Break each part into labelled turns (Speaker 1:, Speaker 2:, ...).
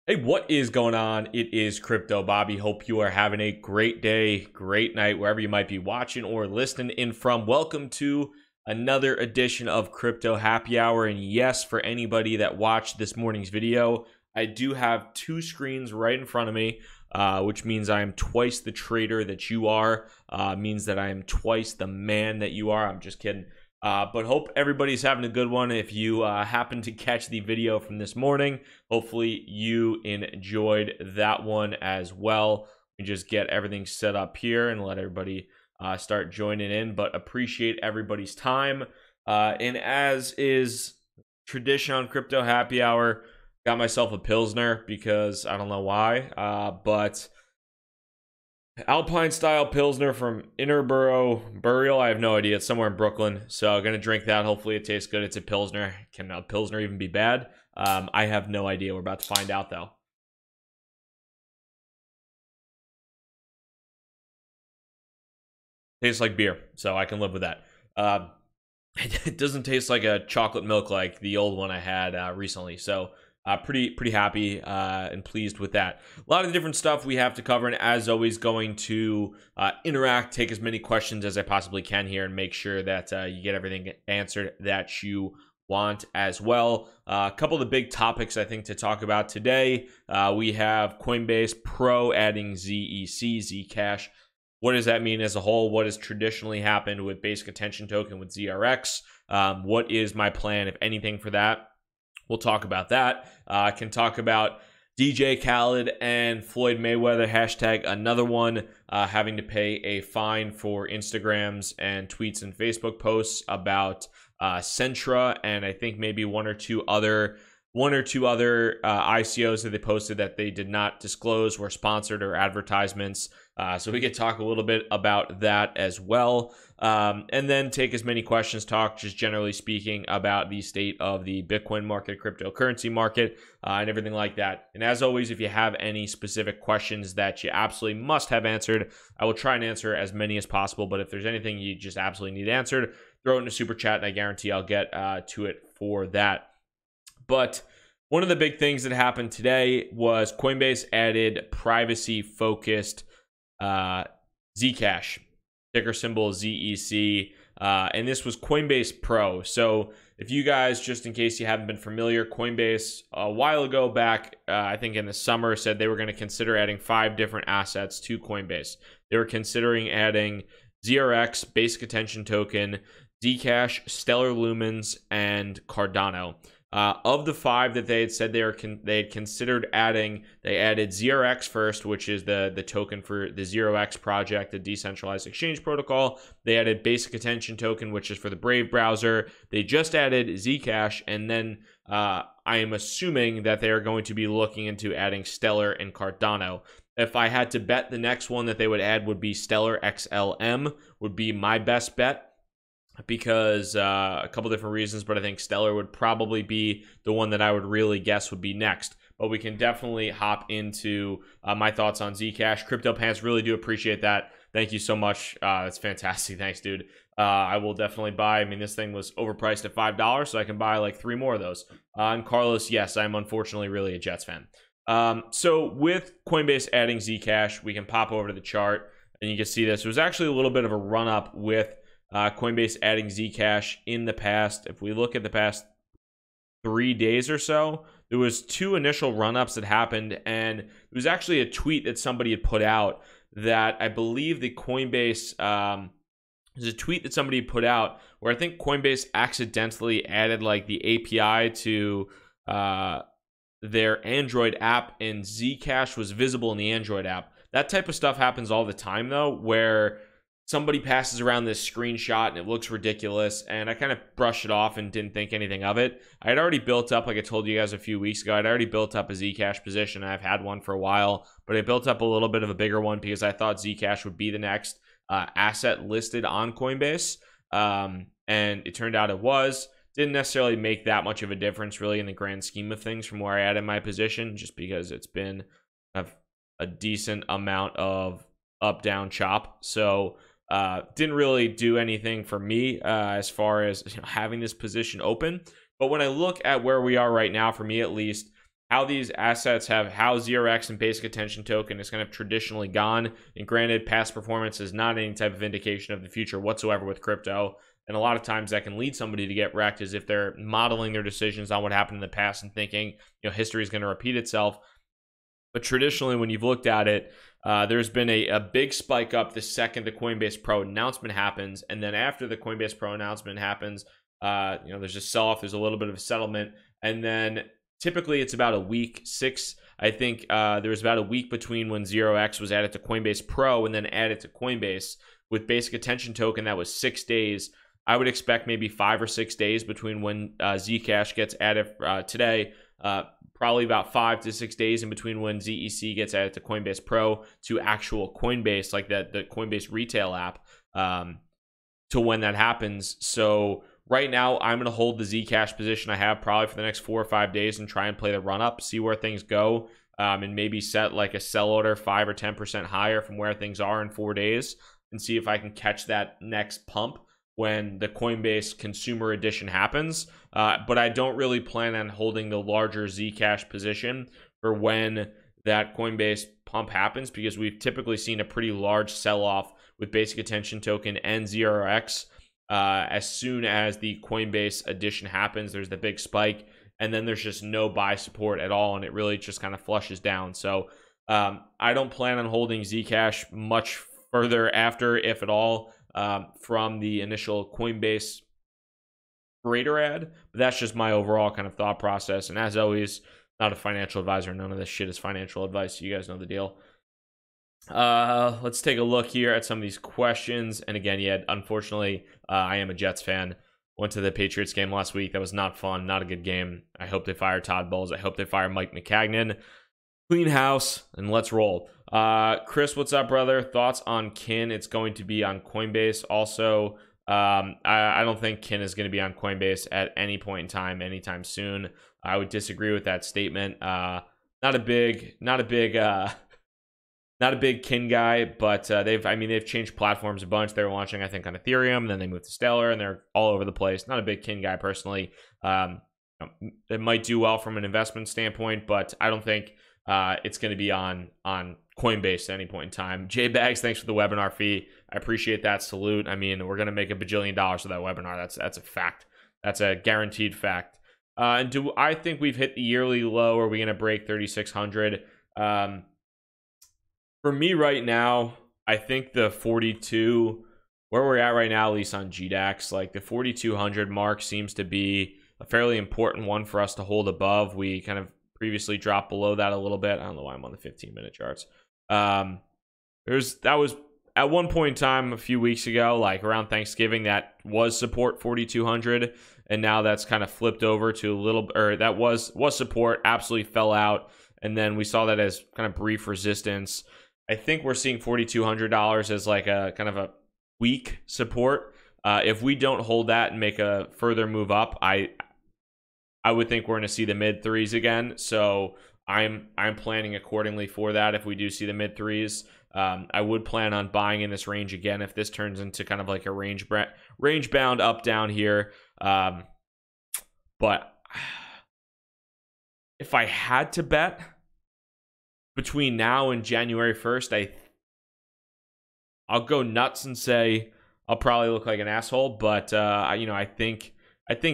Speaker 1: Hey, what is going on? It is Crypto Bobby. Hope you are having a great day, great night, wherever you might be watching or listening in from. Welcome to another edition of Crypto Happy Hour. And yes, for anybody that watched this morning's video, I do have two screens right in front of me, which means I am twice the trader that you are, means that I am twice the man that you are. I'm just kidding. But hope everybody's having a good one. If you happen to catch the video from this morning, hopefully you enjoyed that one as well. We just get everything set up here and let everybody start joining in, but appreciate everybody's time. And as is tradition on Crypto Happy Hour, got myself a Pilsner because I don't know why, but Alpine style Pilsner from Interborough Burial. I have no idea. It's somewhere in Brooklyn. So I'm going to drink that. Hopefully it tastes good. It's a Pilsner. Can a Pilsner even be bad? I have no idea. We're about to find out though. Tastes like beer. So I can live with that. It doesn't taste like a chocolate milk like the old one I had recently. So pretty happy and pleased with that. A lot of different stuff we have to cover, and as always, going to interact, take as many questions as I possibly can here, and make sure that you get everything answered that you want as well. A couple of the big topics I think to talk about today. We have Coinbase Pro adding ZEC, Zcash. What does that mean as a whole? What has traditionally happened with basic attention token with ZRX? What is my plan, if anything, for that? We'll talk about that. I can talk about DJ Khaled and Floyd Mayweather, hashtag another one, having to pay a fine for Instagrams and tweets and Facebook posts about Centra, and I think maybe one or two other ICOs that they posted that they did not disclose were sponsored or advertisements. So we could talk a little bit about that as well. And then take as many questions, talk just generally speaking about the state of the Bitcoin market, cryptocurrency market, and everything like that. And as always, if you have any specific questions that you absolutely must have answered, I will try and answer as many as possible. But if there's anything you just absolutely need answered, throw it in a super chat and I guarantee I'll get to it for that. But one of the big things that happened today was Coinbase added privacy-focused Zcash, ticker symbol ZEC, and this was Coinbase Pro. So if you guys, just in case you haven't been familiar, Coinbase a while ago back, I think in the summer, said they were going to consider adding 5 different assets to Coinbase. They were considering adding ZRX, basic attention token, Zcash, Stellar Lumens, and Cardano. Of the 5 that they had said they had considered adding, they added ZRX first, which is the token for the 0x project, the decentralized exchange protocol. They added basic attention token, which is for the Brave browser. They just added Zcash, and then I am assuming that they are going to be looking into adding Stellar and Cardano. If I had to bet, the next one that they would add would be Stellar XLM, would be my best bet, because a couple different reasons, but I think Stellar would probably be the one that I would really guess would be next. But we can definitely hop into my thoughts on Zcash. Crypto Pants, really do appreciate that. Thank you so much. That's fantastic. Thanks, dude. I will definitely buy. I mean, this thing was overpriced at $5, so I can buy like 3 more of those. And Carlos, yes, I'm unfortunately really a Jets fan. So with Coinbase adding Zcash, we can pop over to the chart and you can see this. It was actually a little bit of a run up with Coinbase adding Zcash in the past. If we look at the past 3 days or so, there was 2 initial run-ups that happened, and it was actually a tweet that somebody had put out that I believe the Coinbase, there's a tweet that somebody put out where I think Coinbase accidentally added like the API to their Android app, and Zcash was visible in the Android app. That type of stuff happens all the time though, where somebody passes around this screenshot and it looks ridiculous, and I kind of brushed it off and didn't think anything of it. I had already built up, like I told you guys a few weeks ago, I'd already built up a Zcash position. I've had one for a while, but I built up a little bit of a bigger one because I thought Zcash would be the next asset listed on Coinbase, and it turned out it was. Didn't necessarily make that much of a difference really in the grand scheme of things from where I added my position, just because it's been a decent amount of up-down chop. So didn't really do anything for me as far as having this position open. But when I look at where we are right now, for me at least, how these assets have, how 0x and basic attention token is kind of traditionally gone. And granted, past performance is not any type of indication of the future whatsoever with crypto. And a lot of times that can lead somebody to get wrecked, is if they're modeling their decisions on what happened in the past and thinking, history is going to repeat itself. But traditionally, when you've looked at it, there's been a big spike up the second the Coinbase Pro announcement happens. And then after the Coinbase Pro announcement happens, there's a sell-off, there's a little bit of a settlement. And then typically it's about a week, I think there was about a week between when 0x was added to Coinbase Pro and then added to Coinbase. With basic attention token, that was 6 days. I would expect maybe 5 or 6 days between when Zcash gets added today. Probably about 5 to 6 days in between when ZEC gets added to Coinbase Pro to actual Coinbase, like the Coinbase retail app, to when that happens. So right now, I'm going to hold the Zcash position I have probably for the next 4 or 5 days and try and play the run up, see where things go, and maybe set like a sell order 5 or 10% higher from where things are in 4 days, and see if I can catch that next pump when the Coinbase consumer edition happens. But I don't really plan on holding the larger Zcash position for when that Coinbase pump happens, because we've typically seen a pretty large sell-off with basic attention token and 0x. As soon as the Coinbase edition happens, there's the big spike, and then there's just no buy support at all, and it really just kind of flushes down. So I don't plan on holding Zcash much further after, if at all, from the initial Coinbase creator ad. But that's just my overall kind of thought process. And as always, not a financial advisor. None of this shit is financial advice. You guys know the deal. Let's take a look here at some of these questions. And again, yeah, unfortunately, I am a Jets fan. Went to the Patriots game last week. That was not fun. Not a good game. I hope they fire Todd Bowles. I hope they fire Mike McCagnon. Clean house, and let's roll. Chris, what's up, brother? Thoughts on Kin? It's going to be on Coinbase. Also, I don't think Kin is going to be on Coinbase at any point in time, anytime soon. I would disagree with that statement. Not a big Kin guy, but they've changed platforms a bunch. They were launching, I think, on Ethereum, then they moved to Stellar, and they're all over the place. Not a big Kin guy personally. It might do well from an investment standpoint, but I don't think it's going to be on Coinbase at any point in time. J Bags, thanks for the webinar fee. I appreciate that. Salute. I mean, we're going to make $1 billion with that webinar. That's a fact. That's a guaranteed fact. And do I think we've hit the yearly low? Are we going to break 3,600? For me right now, I think the 42, where we're at right now, at least on GDAX, like the 4,200 mark seems to be a fairly important one for us to hold above. We kind of previously dropped below that a little bit. I don't know why I'm on the 15-minute charts. That was at one point in time a few weeks ago, like around Thanksgiving, that was support 4,200, and now that's kind of flipped over to a little, or that was support, absolutely fell out, and then we saw that as kind of brief resistance. I think we're seeing $4,200 as like a kind of a weak support. If we don't hold that and make a further move up, I would think we're going to see the mid threes again. So I'm planning accordingly for that. If we do see the mid threes, I would plan on buying in this range again if this turns into kind of like a range bound up down here. But if I had to bet between now and January 1st, I'll go nuts and say I'll probably look like an asshole. But I think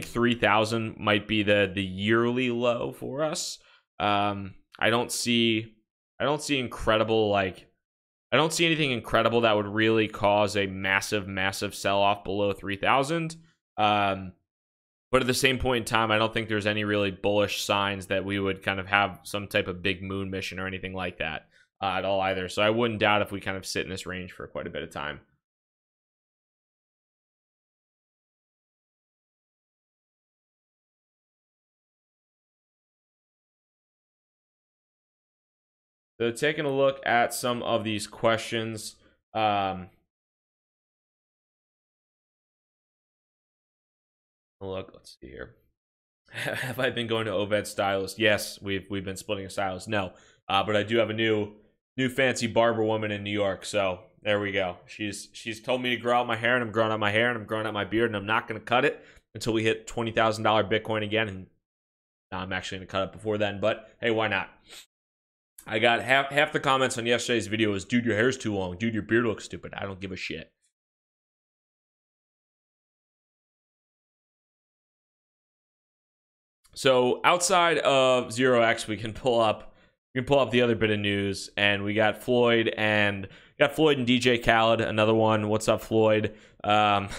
Speaker 1: 3,000 might be the yearly low for us. I don't see incredible, like, I don't see anything incredible that would really cause a massive sell-off below 3,000. But at the same point in time, I don't think there's any really bullish signs that we would kind of have some type of big moon mission or anything like that at all either. So I wouldn't doubt if we kind of sit in this range for quite a bit of time. So taking a look at some of these questions. Let's see here. Have I been going to Oved Stylist? Yes, we've been splitting a stylist. No, but I do have a new fancy barber woman in New York. So there we go. She's told me to grow out my hair, and I'm growing out my hair, and I'm growing out my beard, and I'm not going to cut it until we hit $20,000 Bitcoin again. And I'm actually going to cut it before then, but hey, why not? I got half the comments on yesterday's video was, dude, your hair's too long. Dude, your beard looks stupid. I don't give a shit. So outside of 0x, we can pull up the other bit of news, and we got Floyd and DJ Khaled, another one. What's up, Floyd? Shout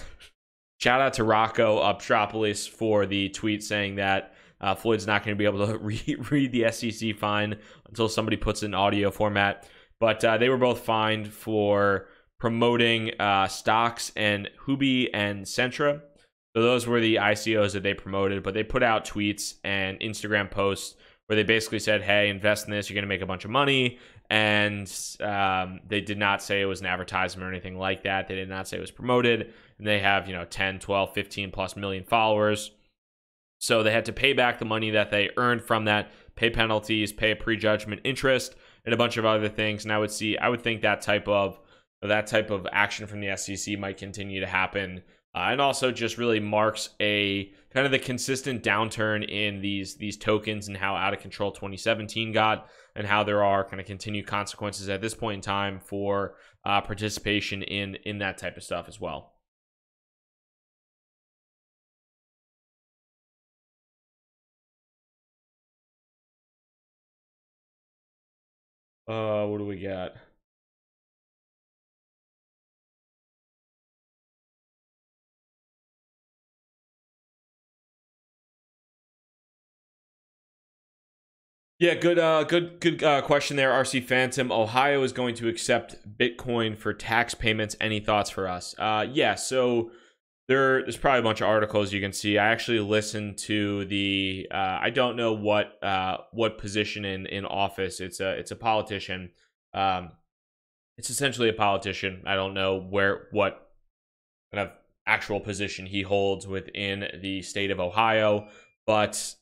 Speaker 1: out to Rocco Upstropolis for the tweet saying that Floyd's not going to be able to read the SEC fine until somebody puts it in audio format. But they were both fined for promoting stocks and Huobi and Centra. So those were the ICOs that they promoted, but they put out tweets and Instagram posts where they basically said, hey, invest in this, you're going to make a bunch of money. And they did not say it was an advertisement or anything like that. They did not say it was promoted. And they have, 10, 12, 15 plus million followers. So they had to pay back the money that they earned from that, pay penalties, pay a prejudgment interest, and a bunch of other things. And I would think that type of action from the SEC might continue to happen. And also just really marks a kind of the consistent downturn in these tokens and how out of control 2017 got, and how there are kind of continued consequences at this point in time for participation in that type of stuff as well. What do we got? Yeah, good question there, RC Phantom. Ohio is going to accept Bitcoin for tax payments. Any thoughts for us? Yeah, so there's probably a bunch of articles you can see. I actually listened to the I don't know what position in office. It's a politician. It's essentially a politician. I don't know what kind of actual position he holds within the state of Ohio, but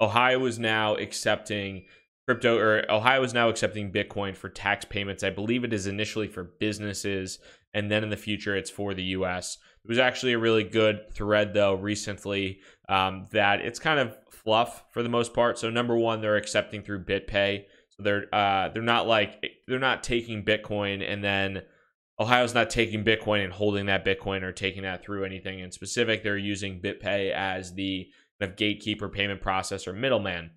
Speaker 1: Ohio is now accepting Bitcoin for tax payments. I believe it is initially for businesses, and then in the future it's for the US. It was actually a really good thread though recently that it's kind of fluff for the most part. So number one, they're accepting through BitPay. So they're not taking Bitcoin, and then Ohio's not taking Bitcoin and holding that Bitcoin or taking that through anything in specific. They're using BitPay as the kind of gatekeeper, payment processor, middleman.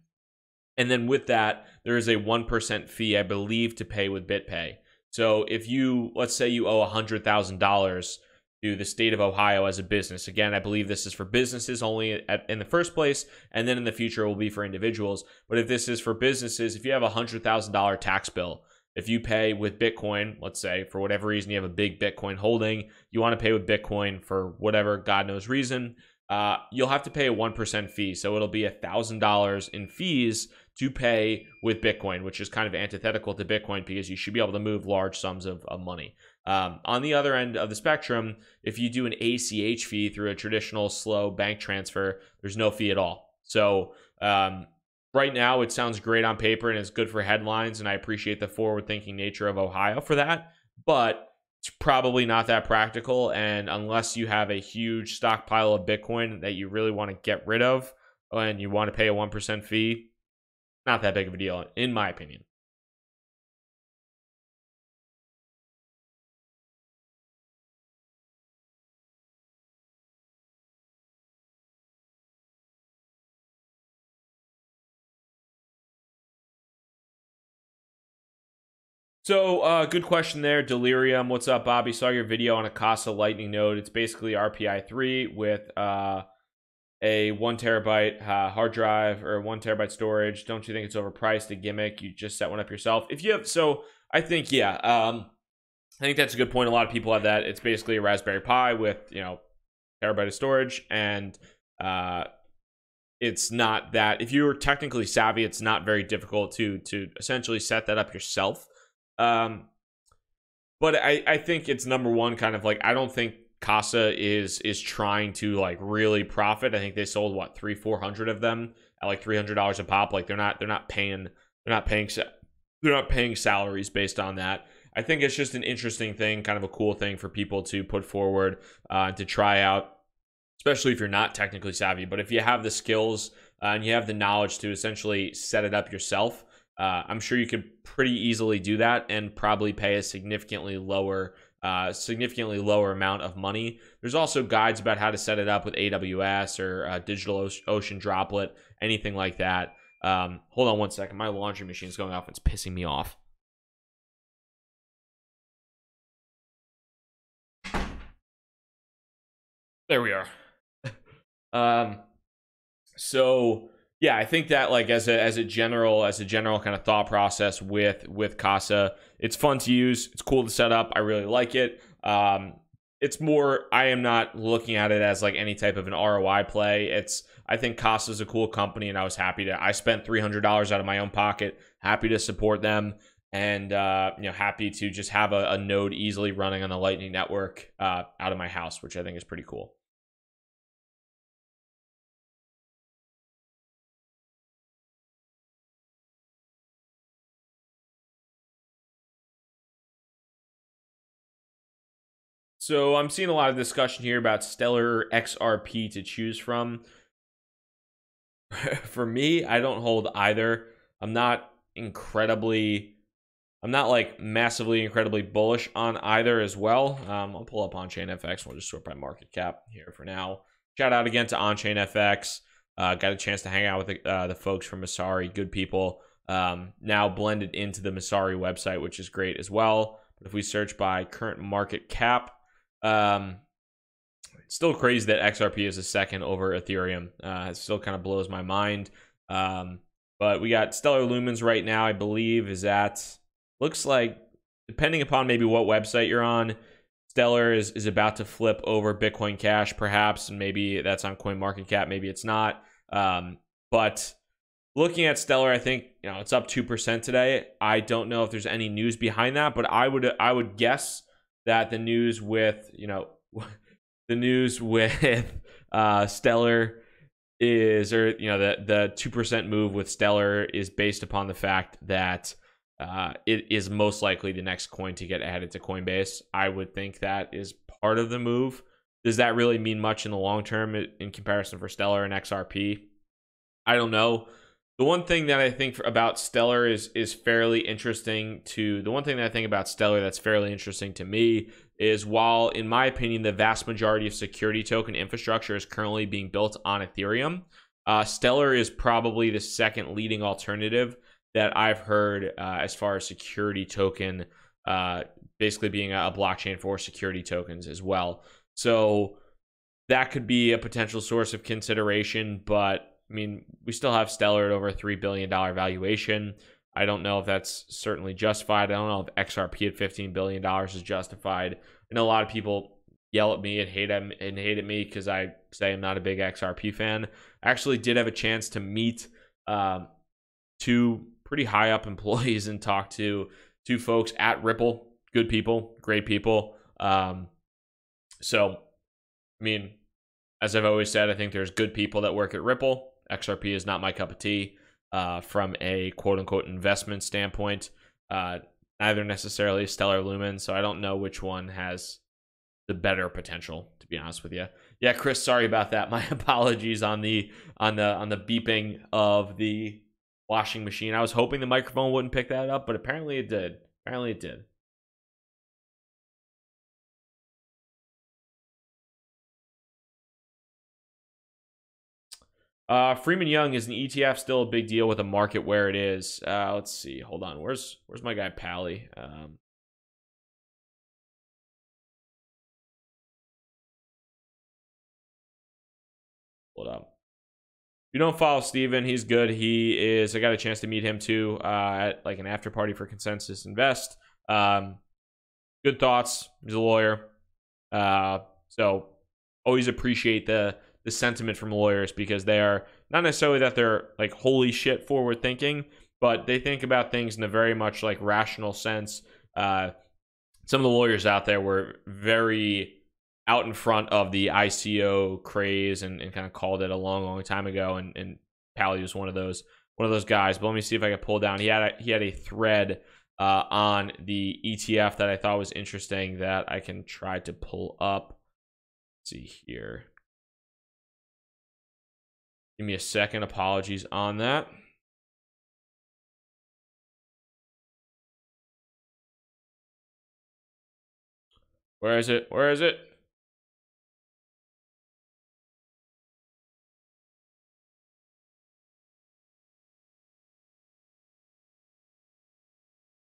Speaker 1: And then with that, there is a 1% fee, I believe, to pay with BitPay. So if let's say you owe $100,000 to the state of Ohio as a business. Again, I believe this is for businesses only in the first place, and then in the future it will be for individuals. But if this is for businesses, if you have a $100,000 tax bill, if you pay with Bitcoin, let's say for whatever reason you have a big Bitcoin holding, you want to pay with Bitcoin for whatever God knows reason, you'll have to pay a 1% fee. So it'll be $1,000 in fees to pay with Bitcoin, which is kind of antithetical to Bitcoin because you should be able to move large sums of money. On the other end of the spectrum, if you do an ACH fee through a traditional slow bank transfer, there's no fee at all. So right now it sounds great on paper and it's good for headlines, and I appreciate the forward-thinking nature of Ohio for that, but it's probably not that practical. And unless you have a huge stockpile of Bitcoin that you really want to get rid of and you want to pay a 1% fee, not that big of a deal, in my opinion. So, good question there, Delirium. What's up, Bobby? Saw your video on a Casa Lightning node. It's basically RPI3 with a 1 terabyte hard drive or 1 terabyte storage. Don't you think it's overpriced, a gimmick? You just set one up yourself. If you have, so I think, yeah, I think that's a good point. A lot of people have that. It's basically a Raspberry Pi with, terabyte of storage, and it's not that, if you're technically savvy, it's not very difficult to essentially set that up yourself. But I think it's number one, kind of like, I don't think Casa is trying to like really profit. I think they sold what 300-400 of them at like $300 a pop. Like they're not paying salaries based on that. I think it's just an interesting thing, kind of a cool thing for people to put forward to try out, especially if you're not technically savvy. But if you have the skills and you have the knowledge to essentially set it up yourself, I'm sure you could pretty easily do that and probably pay a significantly lower amount of money. There's also guides about how to set it up with AWS or DigitalOcean Droplet, anything like that. Hold on one second. My laundry machine's going off. It's pissing me off. There we are. So yeah, I think that like as a general kind of thought process with Casa, it's fun to use. It's cool to set up. I really like it. It's more, I am not looking at it as like any type of an ROI play. I think Casa is a cool company, and I spent $300 out of my own pocket, happy to support them, and happy to just have a node easily running on the Lightning Network out of my house, which I think is pretty cool. So I'm seeing a lot of discussion here about Stellar XRP to choose from. For me, I don't hold either. I'm not like massively incredibly bullish on either as well. I'll pull up on-chain FX. We'll just sort by market cap here for now. Shout out again to on-chain FX. Got a chance to hang out with the folks from Masari, good people. Now blended into the Masari website, which is great as well. But if we search by current market cap, it's still crazy that XRP is a second over Ethereum. It still kind of blows my mind. But we got Stellar Lumens right now, I believe, is at, looks like, depending upon maybe what website you're on, Stellar is about to flip over Bitcoin Cash, perhaps, and maybe that's on CoinMarketCap, maybe it's not. But looking at Stellar, I think it's up 2% today. I don't know if there's any news behind that, but I would guess that the news with Stellar is, or the 2% move with Stellar is based upon the fact that it is most likely the next coin to get added to Coinbase. I would think that is part of the move. Does that really mean much in the long term in comparison for Stellar and XRP? I don't know. The one thing that I think about Stellar is fairly interesting to the one thing that I think about Stellar that's fairly interesting to me is, while in my opinion the vast majority of security token infrastructure is currently being built on Ethereum, Stellar is probably the second leading alternative that I've heard as far as security token, basically being a blockchain for security tokens as well. So that could be a potential source of consideration, but I mean, we still have Stellar at over a $3 billion valuation. I don't know if that's certainly justified. I don't know if XRP at $15 billion is justified. I know a lot of people yell at me and hate at me because I say I'm not a big XRP fan. I actually did have a chance to meet two pretty high up employees and talk to two folks at Ripple. Good people, great people. So, I mean, as I've always said, I think there's good people that work at Ripple. XRP is not my cup of tea from a quote-unquote investment standpoint. Neither necessarily Stellar Lumen, so I don't know which one has the better potential, to be honest with you. Yeah, Chris, sorry about that. My apologies on the beeping of the washing machine. I was hoping the microphone wouldn't pick that up, but apparently it did. Apparently it did. Freeman Young, is an ETF still a big deal with a market where it is? Let's see. Hold on. Where's my guy Pally? Hold up. If you don't follow Steven, he's good. I got a chance to meet him too at like an after party for Consensus Invest. Good thoughts. He's a lawyer. So always appreciate the sentiment from lawyers, because they are not necessarily that they're like holy shit forward thinking, but they think about things in a very much like rational sense. Some of the lawyers out there were very out in front of the ICO craze and kind of called it a long time ago, and Pally was one of those guys. But let me see if I can pull down. He had a thread on the ETF that I thought was interesting that I can try to pull up. Let's see here. Give me a second. Apologies on that. Where is it? Where is it?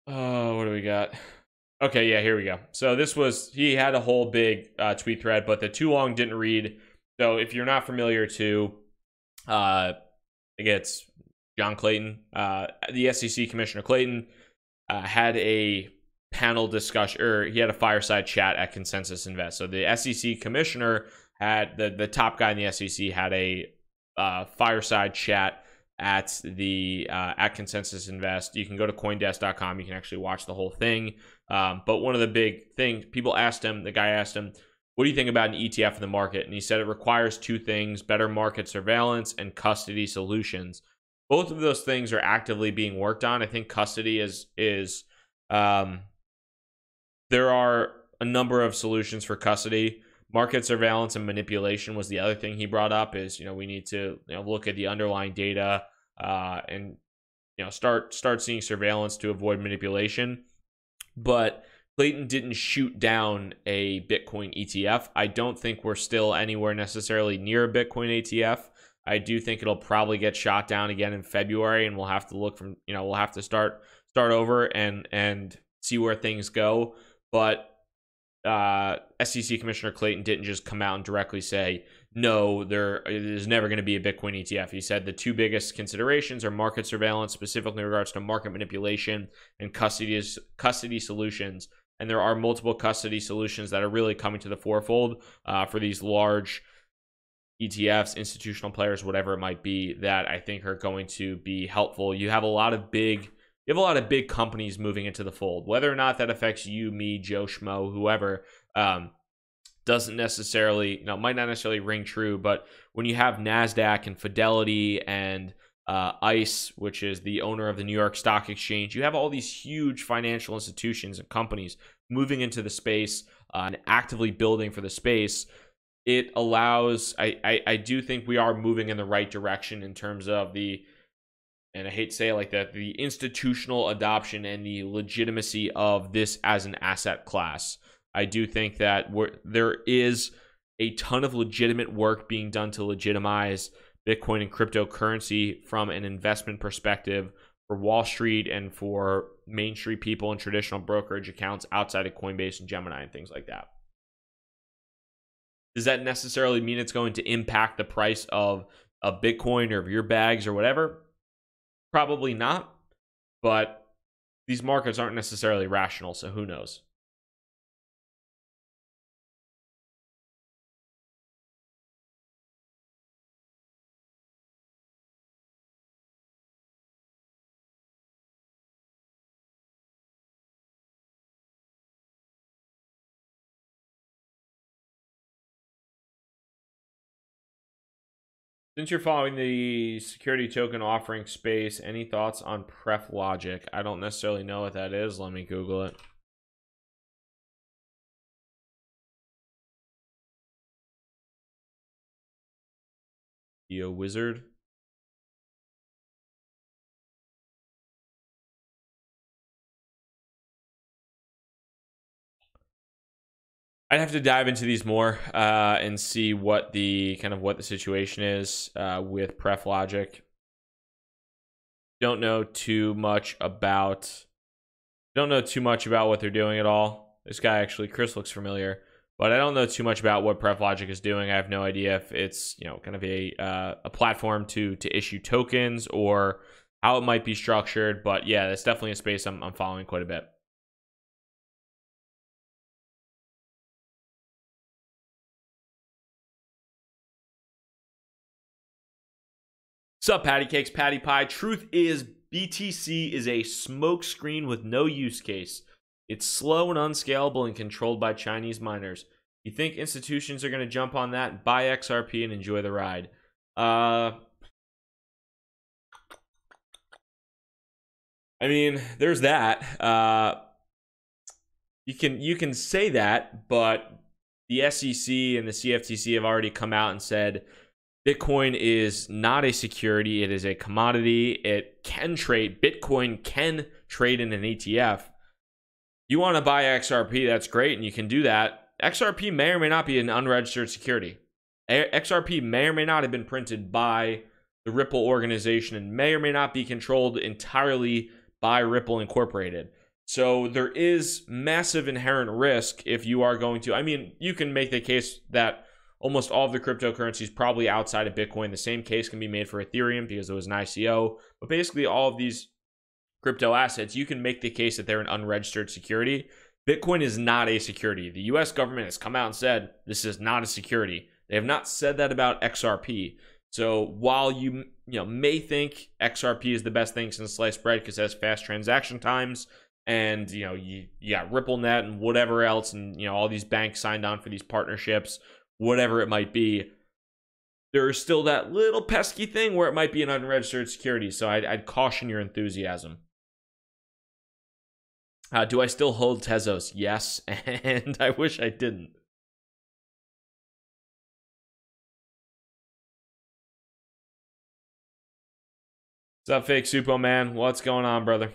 Speaker 1: Oh, what do we got? Okay, yeah, here we go. So this was, he had a whole big tweet thread, but the too long didn't read. So if you're not familiar to, I guess it's John Clayton, the SEC Commissioner Clayton, had a panel discussion, or he had a fireside chat at Consensus Invest. So the SEC Commissioner had, the top guy in the SEC had a fireside chat at the at Consensus Invest. You can go to coindesk.com. You can actually watch the whole thing. But one of the big things, people asked him, the guy asked him, what do you think about an ETF in the market? And he said it requires two things: better market surveillance and custody solutions. Both of those things are actively being worked on. I think custody is there are a number of solutions for custody. Market surveillance and manipulation was the other thing he brought up. Is, we need to look at the underlying data and start seeing surveillance to avoid manipulation. But Clayton didn't shoot down a Bitcoin ETF. I don't think we're still anywhere necessarily near a Bitcoin ETF. I do think it'll probably get shot down again in February, and we'll have to look from, we'll have to start over and see where things go. But SEC Commissioner Clayton didn't just come out and directly say, no, there is never going to be a Bitcoin ETF. He said the two biggest considerations are market surveillance, specifically in regards to market manipulation, and custody solutions. And there are multiple custody solutions that are really coming to the forefold for these large ETFs, institutional players, whatever it might be, that I think are going to be helpful. You have a lot of big companies moving into the fold. Whether or not that affects you, me, Joe Schmo, whoever, doesn't necessarily, might not necessarily ring true. But when you have NASDAQ and Fidelity and ICE, which is the owner of the New York Stock Exchange, you have all these huge financial institutions and companies moving into the space and actively building for the space. It allows, I do think we are moving in the right direction in terms of the, and I hate to say it like that, the institutional adoption and the legitimacy of this as an asset class. I do think that there is a ton of legitimate work being done to legitimize Bitcoin and cryptocurrency from an investment perspective for Wall Street and for Main Street people and traditional brokerage accounts outside of Coinbase and Gemini and things like that. Does that necessarily mean it's going to impact the price of Bitcoin or of your bags or whatever? Probably not, but these markets aren't necessarily rational, so who knows? Since you're following the security token offering space, any thoughts on Pref Logic? I don't necessarily know what that is. Let me Google it. Yo, wizard. I'd have to dive into these more and see what the situation is with Pref Logic. Don't know too much about what they're doing at all. This guy actually, Chris, looks familiar, but I don't know too much about what Pref Logic is doing. I have no idea if it's kind of a platform to issue tokens or how it might be structured. But yeah, that's definitely a space I'm following quite a bit. Sup, patty cakes, patty pie. Truth is, BTC is a smokescreen with no use case. It's slow and unscalable and controlled by Chinese miners. You think institutions are going to jump on that? Buy XRP and enjoy the ride. I mean, there's that. You can say that, but the SEC and the CFTC have already come out and said Bitcoin is not a security. It is a commodity. It can trade. Bitcoin can trade in an ETF. You want to buy XRP, that's great, and you can do that. XRP may or may not be an unregistered security. XRP may or may not have been printed by the Ripple organization and may or may not be controlled entirely by Ripple Incorporated. So there is massive inherent risk if you are going to, I mean, you can make the case that almost all of the cryptocurrencies probably outside of Bitcoin. The same case can be made for Ethereum because it was an ICO. But basically all of these crypto assets, you can make the case that they're an unregistered security. Bitcoin is not a security. The US government has come out and said this is not a security. They have not said that about XRP. So while you may think XRP is the best thing since sliced bread because it has fast transaction times, and you got RippleNet and whatever else, and all these banks signed on for these partnerships, whatever it might be, there's still that little pesky thing where it might be an unregistered security. So I'd caution your enthusiasm. Do I still hold Tezos? Yes, and I wish I didn't. What's up, Fake Supo Man? What's going on, brother?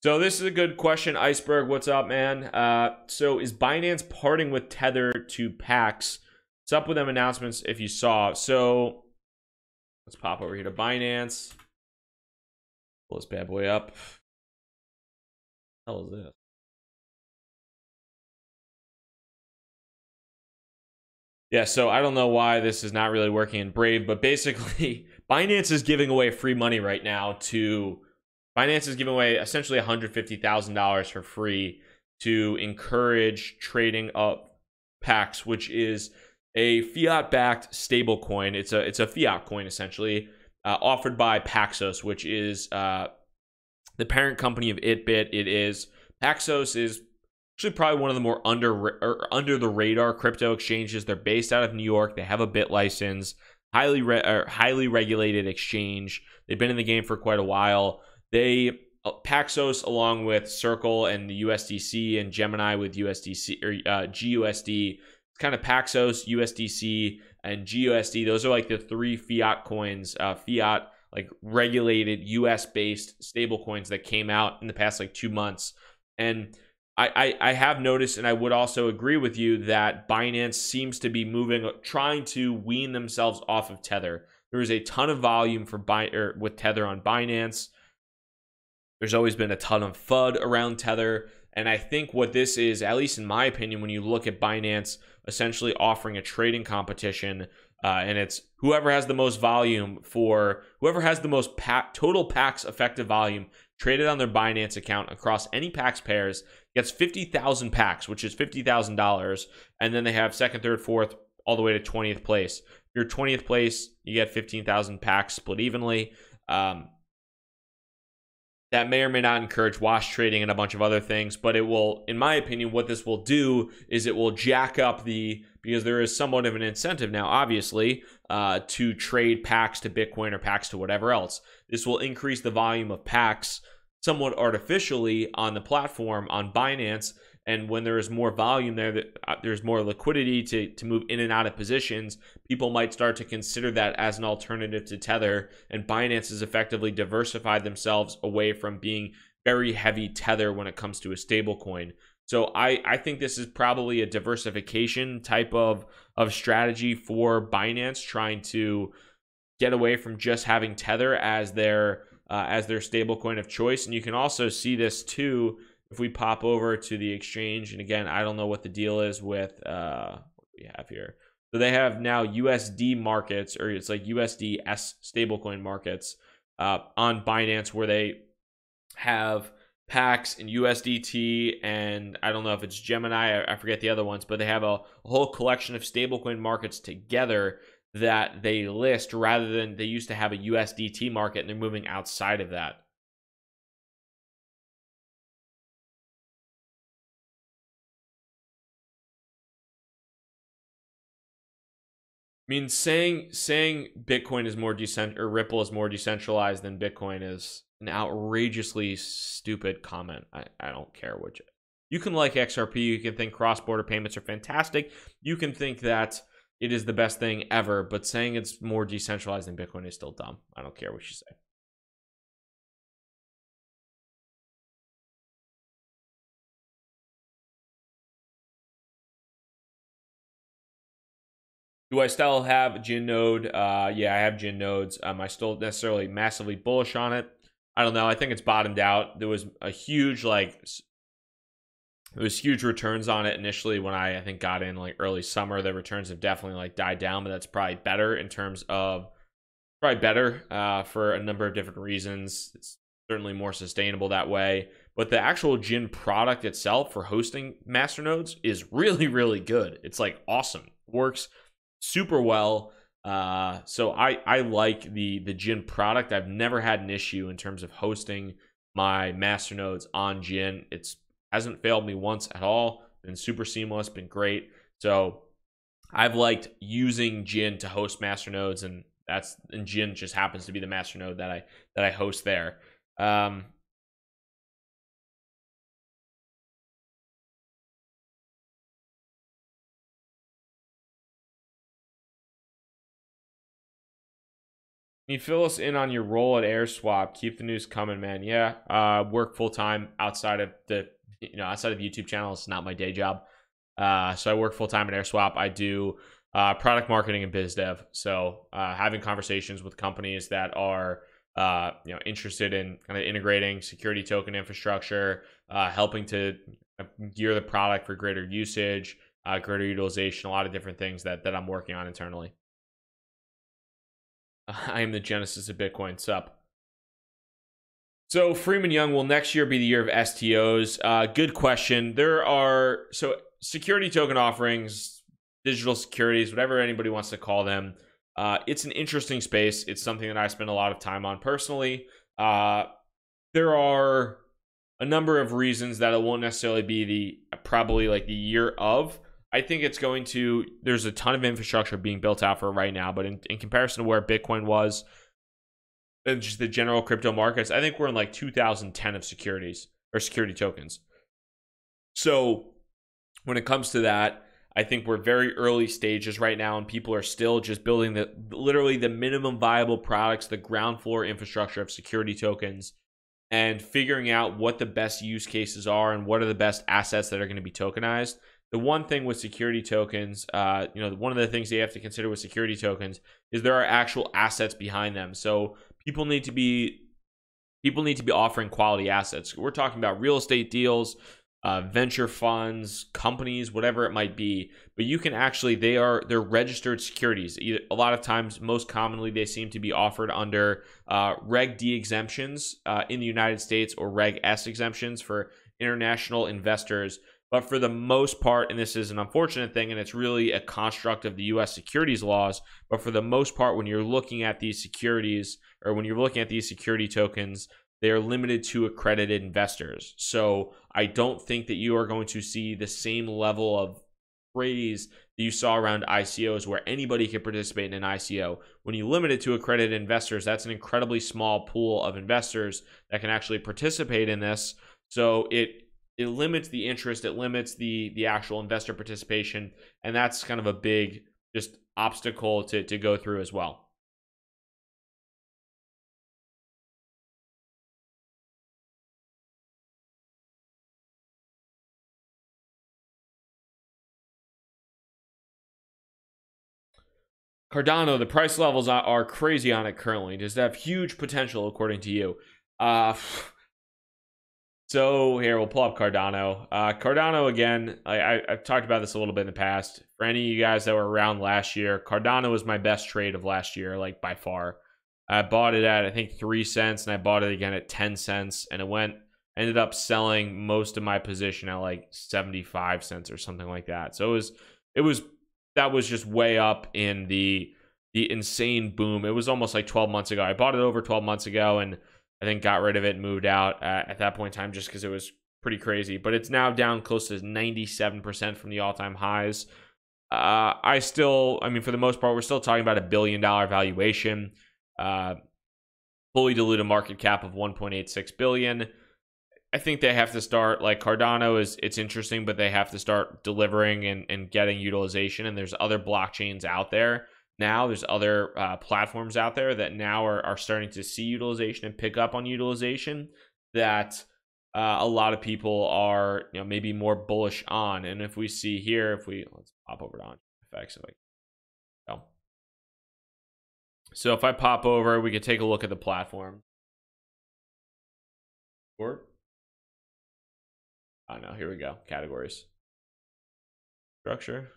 Speaker 1: So this is a good question, Iceberg. What's up, man? So is Binance parting with Tether to Pax? What's up with them announcements if you saw? So let's pop over here to Binance. Pull this bad boy up. What the hell is this? Yeah, so I don't know why this is not really working in Brave, but basically Binance is giving away free money right now to... Binance is giving away essentially $150,000 for free to encourage trading up Pax, which is a fiat-backed stablecoin. It's a fiat coin essentially, offered by Paxos, which is the parent company of itBit. Paxos is actually probably one of the more under the radar crypto exchanges. They're based out of New York. They have a bit license, highly regulated exchange. They've been in the game for quite a while. Paxos, along with Circle and the USDC and Gemini with USDC or GUSD, it's kind of Paxos, USDC, and GUSD. Those are like the three fiat coins, fiat like regulated US based stable coins that came out in the past like 2 months. And I have noticed, and I would also agree with you, that Binance seems to be trying to wean themselves off of Tether. There is a ton of volume with Tether on Binance. There's always been a ton of FUD around Tether. And I think what this is, at least in my opinion, when you look at Binance essentially offering a trading competition, and it's whoever has the most volume whoever has the most total Pax effective volume traded on their Binance account across any Pax pairs gets 50,000 Pax, which is $50,000. And then they have second, third, fourth, all the way to 20th place. If you're 20th place, you get 15,000 Pax split evenly. That may or may not encourage wash trading and a bunch of other things, but it will, in my opinion, what this will do is it will jack up because there is somewhat of an incentive now, obviously, to trade Pax to Bitcoin or Pax to whatever else. This will increase the volume of Pax somewhat artificially on the platform on Binance. And when there is more volume there, there's more liquidity to move in and out of positions, people might start to consider that as an alternative to Tether. And Binance has effectively diversified themselves away from being very heavy Tether when it comes to a stable coin. So I think this is probably a diversification type of strategy for Binance, trying to get away from just having Tether as their stable coin of choice. And you can also see this too if we pop over to the exchange. And again, I don't know what the deal is with what we have here. So they have now USD markets, or it's like USDS stablecoin markets on Binance, where they have Pax and USDT, and I don't know if it's Gemini, I forget the other ones, but they have a whole collection of stablecoin markets together that they list, rather than they used to have a USDT market, and they're moving outside of that. mean, saying Bitcoin is more or Ripple is more decentralized than Bitcoin is an outrageously stupid comment. I don't care what you can like XRP, you can think cross-border payments are fantastic, you can think that it is the best thing ever, but saying it's more decentralized than Bitcoin is still dumb. I don't care what you say. Do I still have Jin node? Yeah, I have Jin nodes. I still necessarily massively bullish on it. I don't know. I think it's bottomed out. There was a huge huge returns on it initially when I think got in like early summer. The returns have definitely like died down, but that's probably better in terms of for a number of different reasons. It's certainly more sustainable that way. But the actual Jin product itself for hosting masternodes is really, really good. It's like awesome. Works super well. So I like the Jin product. I've never had an issue in terms of hosting my masternodes on Jin. It's hasn't failed me once at all. Been super seamless, been great. So I've liked using Jin to host masternodes, and Jin just happens to be the masternode that I host there. Can you fill us in on your role at AirSwap? Keep the news coming, man. Yeah, work full time outside of the YouTube channel. It's not my day job. So I work full time at AirSwap. I do product marketing and biz dev. So having conversations with companies that are interested in kind of integrating security token infrastructure, helping to gear the product for greater usage, greater utilization, a lot of different things that I'm working on internally. I am the genesis of Bitcoin. Sup. So Freeman Young, will next year be the year of STOs? Good question. There are security token offerings, digital securities, whatever anybody wants to call them. It's an interesting space. It's something that I spend a lot of time on personally. There are a number of reasons that it won't necessarily be probably like the year of. I think there's a ton of infrastructure being built out for right now, but in comparison to where Bitcoin was and just the general crypto markets, I think we're in like 2010 of securities or security tokens. So when it comes to that, I think we're very early stages right now, and people are still just building literally the minimum viable products, the ground floor infrastructure of security tokens, and figuring out what the best use cases are and what are the best assets that are going to be tokenized. The one thing with security tokens, one of the things that you have to consider with security tokens is there are actual assets behind them. So people need to be offering quality assets. We're talking about real estate deals, venture funds, companies, whatever it might be. But you can actually, they're registered securities. A lot of times, most commonly, they seem to be offered under Reg D exemptions in the United States or Reg S exemptions for international investors. But for the most part, and this is an unfortunate thing, and it's really a construct of the U.S. securities laws, but for the most part, when you're looking at these securities or when you're looking at these security tokens, they are limited to accredited investors. So I don't think that you are going to see the same level of praise that you saw around ICOs where anybody can participate in an ICO. When you limit it to accredited investors, that's an incredibly small pool of investors that can actually participate in this. So it limits the interest, it limits the actual investor participation, and that's kind of a big just obstacle to go through as well. Cardano, the price levels are crazy on it currently. Does it have huge potential according to you? So here, we'll pull up Cardano. Cardano, again, I've talked about this a little bit in the past. For any of you guys that were around last year, Cardano was my best trade of last year, like by far. I bought it at, I think, 3 cents, and I bought it again at 10 cents, and ended up selling most of my position at like 75 cents or something like that. So that was just way up in the insane boom. It was almost like 12 months ago. I bought it over 12 months ago, and I think got rid of it and moved out at that point in time just because it was pretty crazy. But it's now down close to 97% from the all-time highs. I mean, for the most part, we're still talking about $1 billion valuation, fully diluted market cap of 1.86 billion. I think they have to start, like, Cardano it's interesting, but they have to start delivering and getting utilization. And there's other blockchains out there now. There's other platforms out there that now are starting to see utilization and pick up on utilization that a lot of people are, maybe more bullish on. And if we see here, let's pop over to OnChainFX. So if I pop over, we could take a look at the platform. Oh no, here we go. Categories. Structure.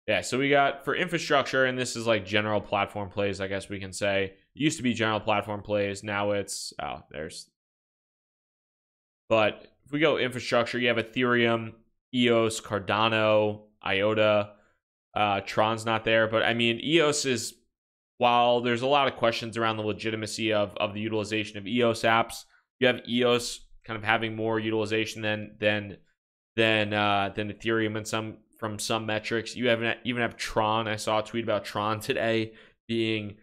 Speaker 1: Yeah, so we got for infrastructure, and this is like general platform plays, I guess we can say. It used to be general platform plays. Now it's, but if we go infrastructure, you have Ethereum, EOS, Cardano, IOTA. Tron's not there, but I mean, EOS is, while there's a lot of questions around the legitimacy of the utilization of EOS apps, you have EOS kind of having more utilization than Ethereum and from some metrics. You even have Tron. I saw a tweet about Tron today being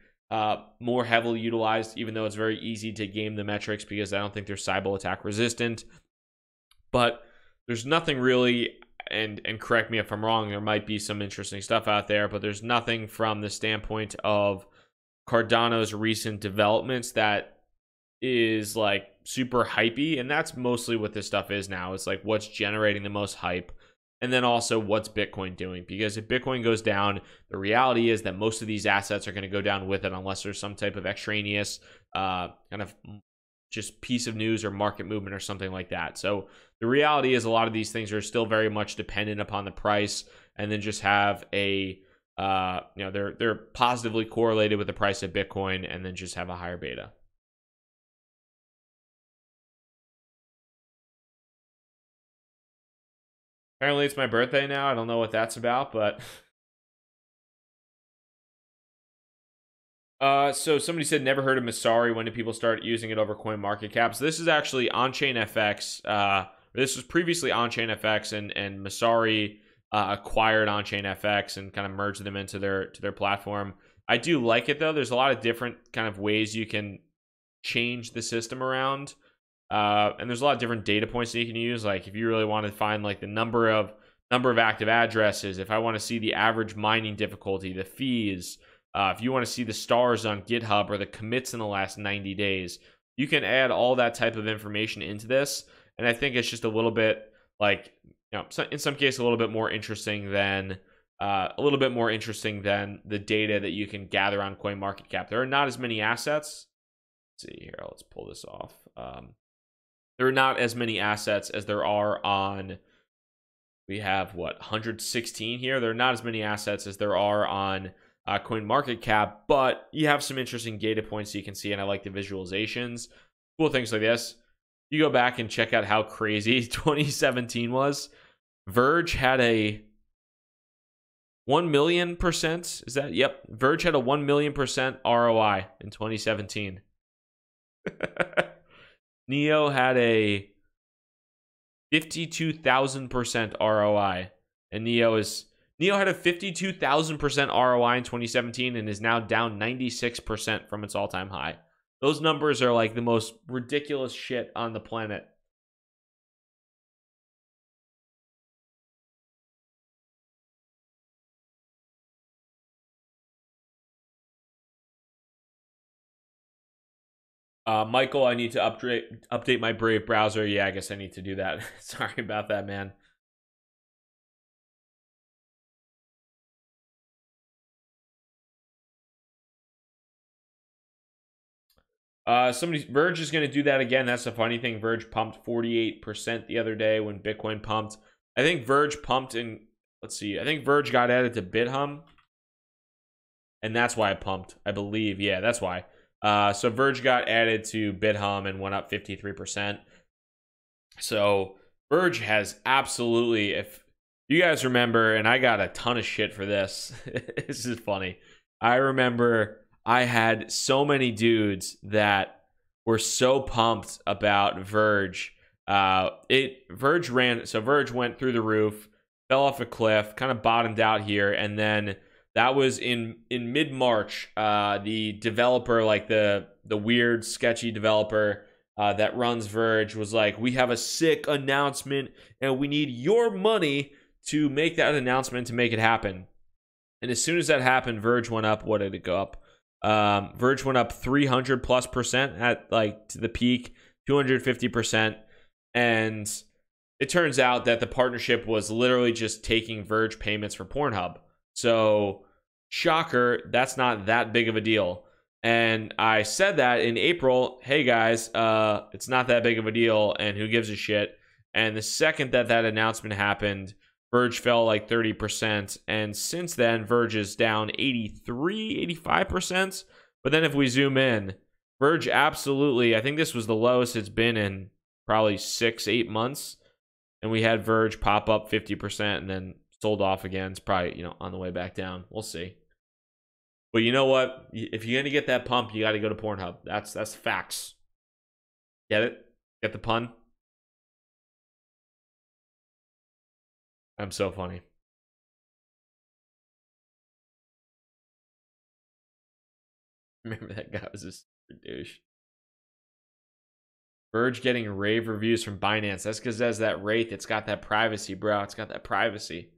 Speaker 1: more heavily utilized, even though it's very easy to game the metrics because I don't think they're Sybil attack resistant. But there's nothing really, and correct me if I'm wrong, there might be some interesting stuff out there, but there's nothing from the standpoint of Cardano's recent developments that is like super hypey, and that's mostly what this stuff is now. It's like what's generating the most hype, and then also what's Bitcoin doing, because if Bitcoin goes down, the reality is that most of these assets are going to go down with it unless there's some type of extraneous kind of just piece of news or market movement or something like that. So the reality is a lot of these things are still very much dependent upon the price, and then just have a they're positively correlated with the price of Bitcoin, and then just have a higher beta. Apparently it's my birthday now. I don't know what that's about, but so somebody said never heard of Masari. When did people start using it over CoinMarketCap? So this is actually OnChainFX. This was previously OnChainFX, and Masari acquired OnChainFX and kind of merged them into their platform. I do like it though. There's a lot of different kind of ways you can change the system around. And there's a lot of different data points that you can use. Like if you really want to find like the number of active addresses, if I want to see the average mining difficulty, the fees, if you want to see the stars on GitHub or the commits in the last 90 days, you can add all that type of information into this. And I think it's just a little bit like, in some case, a little bit more interesting than the data that you can gather on CoinMarketCap. There are not as many assets. Let's see here. Let's pull this off. There are not as many assets as there are on, we have 116 here. There are not as many assets as there are on CoinMarketCap, but you have some interesting data points you can see, and I like the visualizations. Cool things like this. You go back and check out how crazy 2017 was. Verge had a 1 million %. Is that? Yep. Verge had a 1 million % ROI in 2017. Neo had a 52,000% ROI, and Neo had a 52,000% ROI in 2017 and is now down 96% from its all-time high. Those numbers are like the most ridiculous shit on the planet. Michael, I need to update my Brave browser. Yeah, I guess I need to do that. Sorry about that, man. Verge is going to do that again. That's the funny thing. Verge pumped 48% the other day when Bitcoin pumped. I think Verge pumped in, let's see. I think Verge got added to BitHum, and that's why it pumped, I believe. Yeah, that's why. So Verge got added to BitHum and went up 53%. So Verge has absolutely, if you guys remember, and I got a ton of shit for this. This is funny. I remember I had so many dudes that were so pumped about Verge. Verge went through the roof. fell off a cliff, kind of bottomed out here, and then that was in mid-March. The developer, like the weird, sketchy developer that runs Verge, was like, we have a sick announcement, and we need your money to make that announcement, to make it happen. And as soon as that happened, Verge went up. What did it go up? Verge went up 300+% at like to the peak, 250%. And it turns out that the partnership was literally just taking Verge payments for Pornhub. So, shocker, that's not that big of a deal. And I said that in April, hey guys, it's not that big of a deal, and who gives a shit? And the second that announcement happened, Verge fell like 30%, and since then, Verge is down 83, 85%. But then if we zoom in, Verge absolutely, I think this was the lowest it's been in probably 6-8 months, and we had Verge pop up 50% and then sold off again. It's probably, on the way back down. We'll see. But you know what? If you're gonna get that pump, you got to go to Pornhub. That's facts. Get it? Get the pun? I'm so funny. Remember that guy was a super douche. Verge getting rave reviews from Binance. That's because it has that rate. It's got that privacy, bro. It's got that privacy.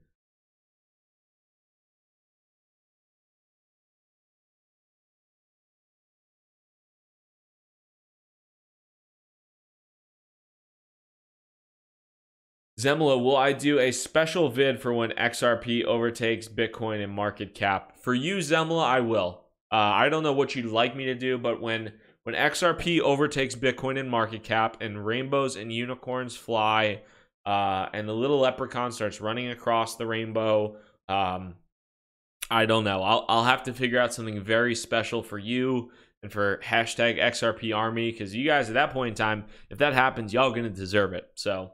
Speaker 1: Zemla, will I do a special vid for when XRP overtakes Bitcoin in market cap? For you, Zemla, I will. I don't know what you'd like me to do, but when XRP overtakes Bitcoin in market cap and rainbows and unicorns fly, and the little leprechaun starts running across the rainbow, I don't know. I'll have to figure out something very special for you and for hashtag XRP Army, because you guys at that point in time, if that happens, y'all gonna deserve it. So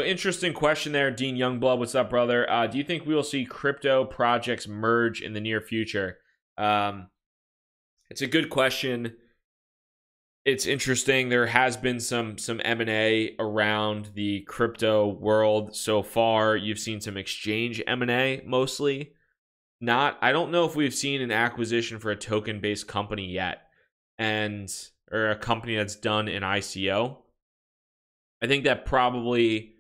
Speaker 1: interesting question there, Dean Youngblood. What's up, brother? Do you think we will see crypto projects merge in the near future? It's a good question. It's interesting. There has been some M&A around the crypto world so far. You've seen some exchange M&A mostly. I don't know if we've seen an acquisition for a token-based company yet, or a company that's done an ICO. I think that probably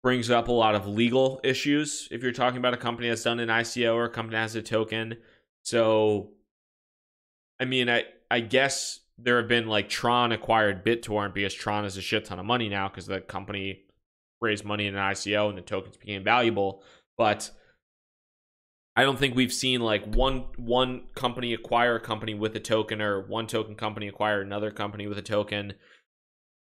Speaker 1: brings up a lot of legal issues if you're talking about a company that's done an ICO or a company that has a token. So, I mean, I guess there have been like Tron acquired BitTorrent because Tron has a shit ton of money now because the company raised money in an ICO and the tokens became valuable. But I don't think we've seen like one company acquire a company with a token, or one token company acquire another company with a token.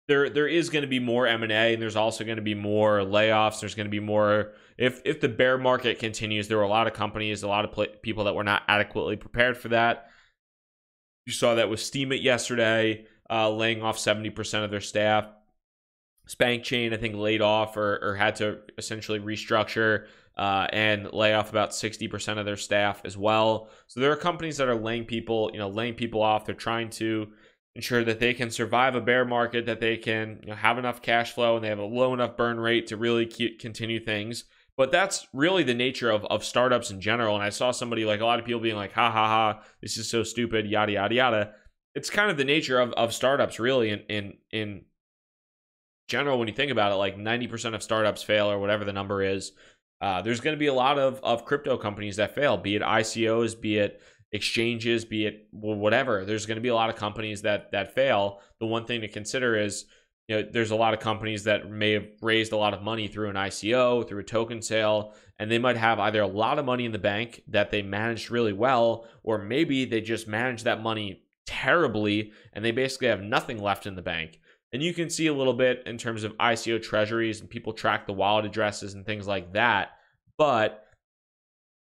Speaker 1: There is going to be more M&A, and there's also going to be more layoffs. There's going to be more, if the bear market continues, there were a lot of companies, a lot of people that were not adequately prepared for that. You saw that with Steemit yesterday, laying off 70% of their staff. SpankChain, I think, laid off or had to essentially restructure and lay off about 60% of their staff as well. So there are companies that are laying people off. They're trying to ensure that they can survive a bear market, that they can have enough cash flow, and they have a low enough burn rate to really continue things. But that's really the nature of startups in general. And I saw somebody, like a lot of people being like, ha ha ha, this is so stupid, yada yada yada. It's kind of the nature of startups, really, in general. When you think about it, like 90% of startups fail, or whatever the number is. There's going to be a lot of crypto companies that fail, be it ICOs, be it exchanges, be it whatever. There's going to be a lot of companies that fail. The one thing to consider is, there's a lot of companies that may have raised a lot of money through an ICO, through a token sale, and they might have either a lot of money in the bank that they managed really well, or maybe they just managed that money terribly and they basically have nothing left in the bank. And you can see a little bit in terms of ICO treasuries, and people track the wallet addresses and things like that. But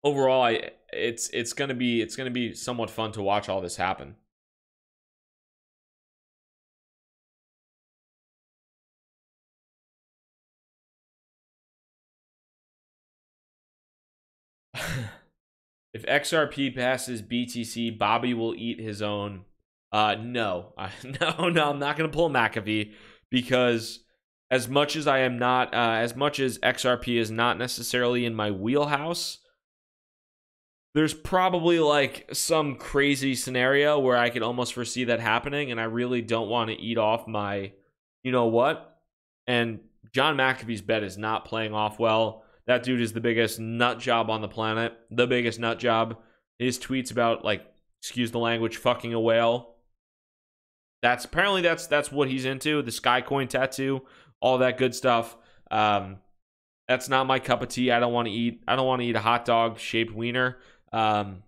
Speaker 1: overall, it's gonna be somewhat fun to watch all this happen. If XRP passes BTC, Bobby will eat his own. No, no, I'm not going to pull McAfee, because as much as as much as XRP is not necessarily in my wheelhouse, there's probably like some crazy scenario where I could almost foresee that happening, and I really don't want to eat off my, you know what? And John McAfee's bet is not playing off well. That dude is the biggest nut job on the planet. The biggest nut job. His tweets about, like, excuse the language, fucking a whale. That's what he's into. The Skycoin tattoo, all that good stuff. That's not my cup of tea. I don't want to eat a hot dog shaped wiener. So I'm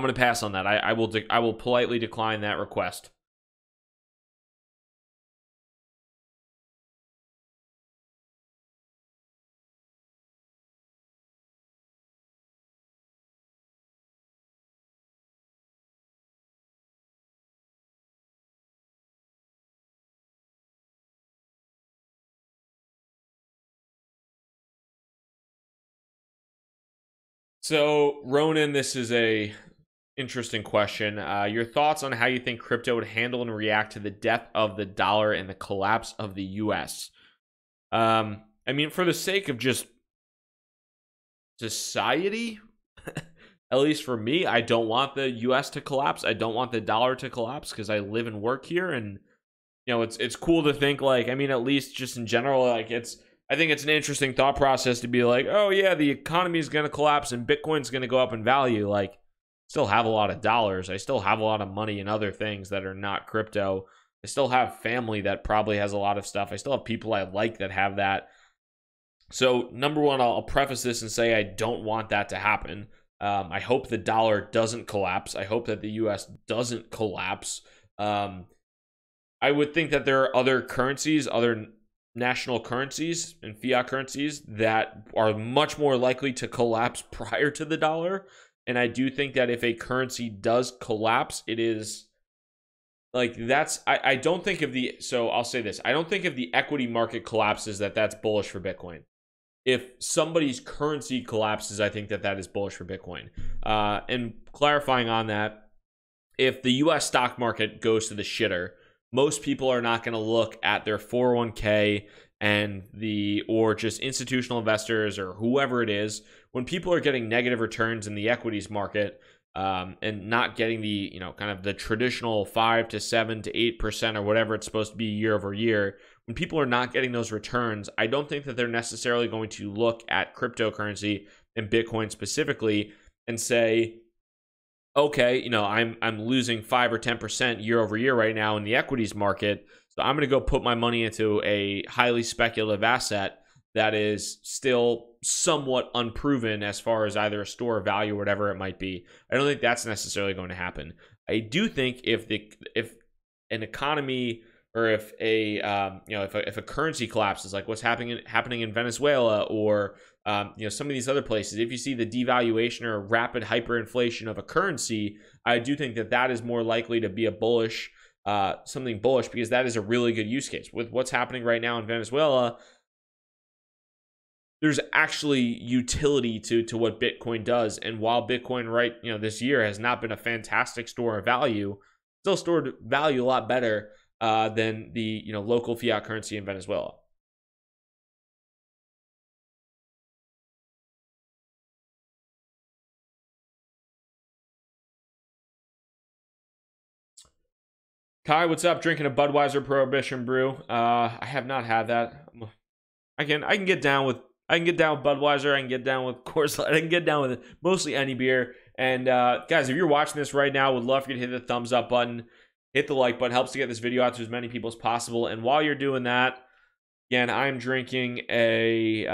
Speaker 1: going to pass on that. I will politely decline that request. So, Ronan, this is a interesting question. Your thoughts on how you think crypto would handle and react to the death of the dollar and the collapse of the US? I mean, for the sake of just society, at least for me, I don't want the US to collapse. I don't want the dollar to collapse, because I live and work here, and it's cool to think, like, I mean, at least just in general, like, I think it's an interesting thought process to be like, oh yeah, the economy is going to collapse and Bitcoin's going to go up in value. Like, still have a lot of dollars. I still have a lot of money in other things that are not crypto. I still have family that probably has a lot of stuff. I still have people I like that have that. So, number one, I'll preface this and say I don't want that to happen. I hope the dollar doesn't collapse. I hope that the US doesn't collapse. I would think that there are other currencies, other national currencies and fiat currencies that are much more likely to collapse prior to the dollar. And I do think that if a currency does collapse, it is like, I don't think so I'll say this. I don't think if the equity market collapses that's bullish for Bitcoin. If somebody's currency collapses, I think that is bullish for Bitcoin. And clarifying on that, if the US stock market goes to the shitter, most people are not going to look at their 401k or just institutional investors or whoever it is. When people are getting negative returns in the equities market, and not getting the, kind of the traditional 5 to 7 to 8% or whatever it's supposed to be year over year, when people are not getting those returns, I don't think that they're necessarily going to look at cryptocurrency and Bitcoin specifically and say, okay, I'm losing 5 or 10% year over year right now in the equities market, so I'm going to go put my money into a highly speculative asset that is still somewhat unproven as far as either a store of value or whatever it might be. I don't think that's necessarily going to happen. I do think if an economy, or if a currency collapses, like what's happening in Venezuela, or some of these other places, if you see the devaluation or rapid hyperinflation of a currency, I do think that is more likely to be something bullish, because that is a really good use case. With what's happening right now in Venezuela, there's actually utility to what Bitcoin does. And while Bitcoin this year has not been a fantastic store of value, still stored value a lot better than the local fiat currency in Venezuela. Kai, what's up? Drinking a Budweiser Prohibition brew. I have not had that. I can get down with Budweiser. I can get down with Coors Light. I can get down with mostly any beer. And guys, if you're watching this right now, would love for you to hit the thumbs up button, hit the like button. Helps to get this video out to as many people as possible. And while you're doing that, again, I'm drinking a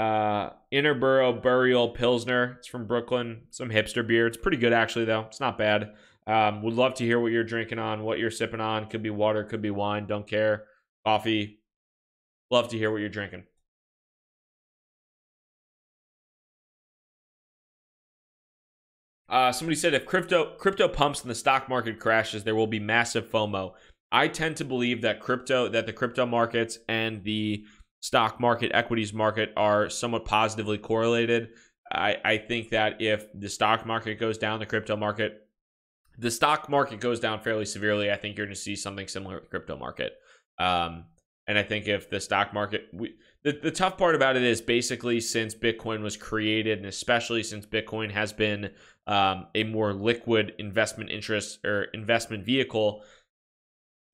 Speaker 1: Interborough Burial Pilsner. It's from Brooklyn. Some hipster beer. It's pretty good, actually, though. It's not bad. Would love to hear what you're drinking on, what you're sipping on. Could be water, could be wine. Don't care. Coffee. Love to hear what you're drinking. Somebody said if crypto pumps and the stock market crashes, there will be massive FOMO. I tend to believe that the crypto markets and the stock market, equities market are somewhat positively correlated. I think that if the stock market goes down, the stock market goes down fairly severely, I think you're going to see something similar with the crypto market. And I think if the stock market, the tough part about it is basically since Bitcoin was created, and especially since Bitcoin has been a more liquid investment interest or investment vehicle,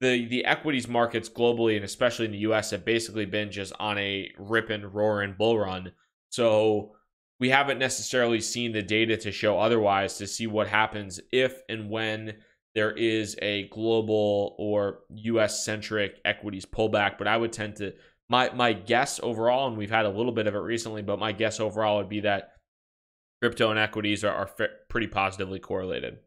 Speaker 1: the equities markets globally and especially in the US have basically been just on a rip and roar and bull run. So we haven't necessarily seen the data to show otherwise, to see what happens if and when there is a global or US centric equities pullback. But I would tend to, my guess overall, and we've had a little bit of it recently, but my guess overall would be that crypto and equities are pretty positively correlated.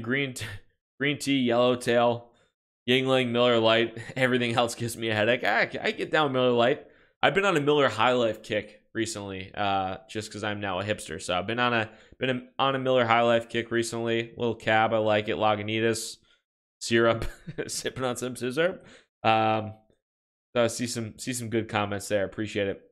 Speaker 1: Green tea, yellowtail, Yingling, Miller Lite, everything else gives me a headache. I get down Miller Lite. I've been on a Miller High Life kick recently, just because I'm now a hipster. So I've been on a Miller High Life kick recently. Little cab, I like it. Lagunitas syrup, sipping on some scissor. So I see some good comments there. Appreciate it.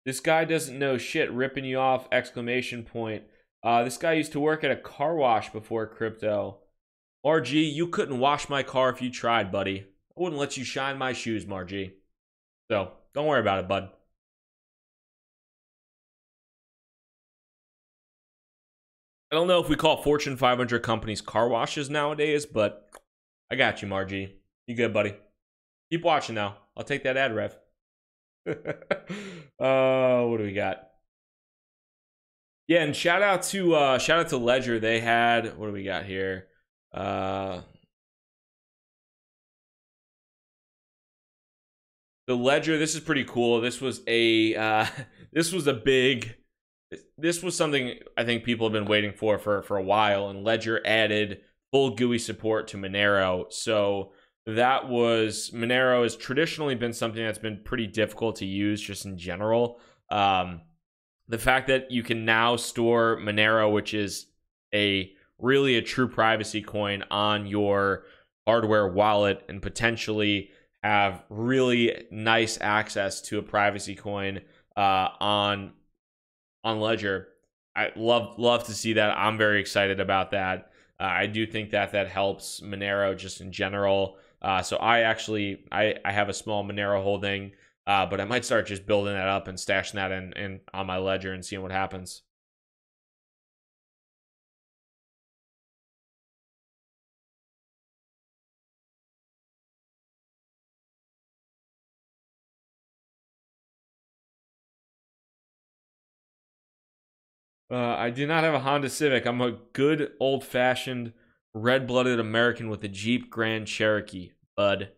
Speaker 1: This guy doesn't know shit, ripping you off, exclamation point. This guy used to work at a car wash before crypto. RG, you couldn't wash my car if you tried, buddy. I wouldn't let you shine my shoes, Margie. So, don't worry about it, bud. I don't know if we call Fortune 500 companies car washes nowadays, but I got you, Margie. You good, buddy? Keep watching now. I'll take that ad rev. What do we got? Yeah, and shout out to Ledger. They had, what do we got here? The Ledger, this is pretty cool. This was something I think people have been waiting for a while, and Ledger added full GUI support to Monero. So that was, Monero has traditionally been something that's been pretty difficult to use just in general. The fact that you can now store Monero, which is really a true privacy coin, on your hardware wallet and potentially have really nice access to a privacy coin on Ledger. I love to see that. I'm very excited about that. I do think that helps Monero just in general. So I have a small Monero holding, but I might start just building that up and stashing that in on my Ledger and seeing what happens. I do not have a Honda Civic. I'm a good old-fashioned red-blooded American with a Jeep Grand Cherokee, bud.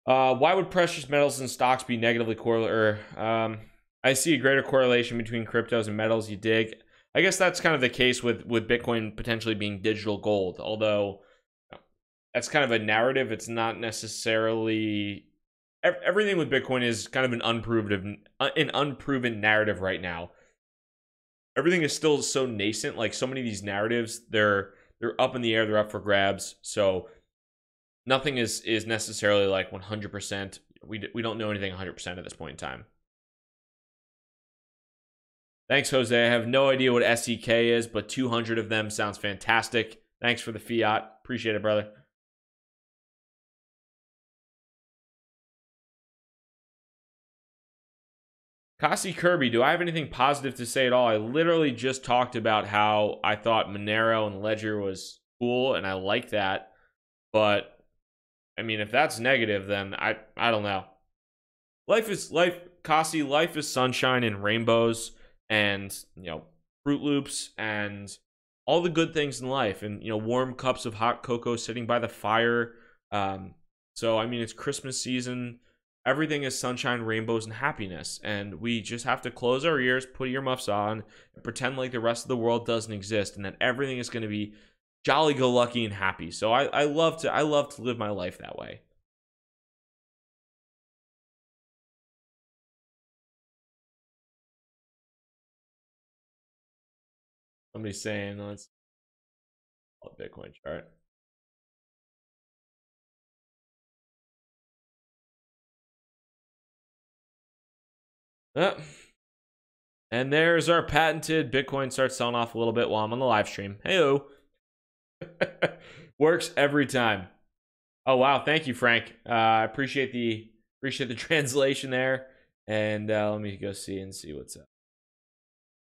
Speaker 1: Why would precious metals and stocks be negatively correlated? I see a greater correlation between cryptos and metals. You dig? I guess that's kind of the case with Bitcoin potentially being digital gold, although that's kind of a narrative. It's not necessarily... Everything with Bitcoin is kind of an unproven narrative right now. Everything is still so nascent. Like, so many of these narratives, they're up in the air, they're up for grabs. So nothing is necessarily like 100%. We don't know anything 100% at this point in time. Thanks, Jose. I have no idea what SEK is, but 200 of them sounds fantastic. Thanks for the fiat. Appreciate it, brother. Kasi Kirby, do I have anything positive to say at all? I literally just talked about how I thought Monero and Ledger was cool, and I like that. But, I mean, if that's negative, then I don't know. Life is sunshine and rainbows and, Fruit Loops and all the good things in life, and, warm cups of hot cocoa sitting by the fire. So, I mean, it's Christmas season. Everything is sunshine, rainbows, and happiness. And we just have to close our ears, put earmuffs on, and pretend like the rest of the world doesn't exist, and that everything is going to be jolly-go-lucky and happy. So I love to live my life that way. Somebody's saying, let's Bitcoin chart. And there's our patented Bitcoin starts selling off a little bit while I'm on the live stream. Heyo. Works every time. Oh wow, thank you, Frank. I appreciate the translation there. And let me go see what's up.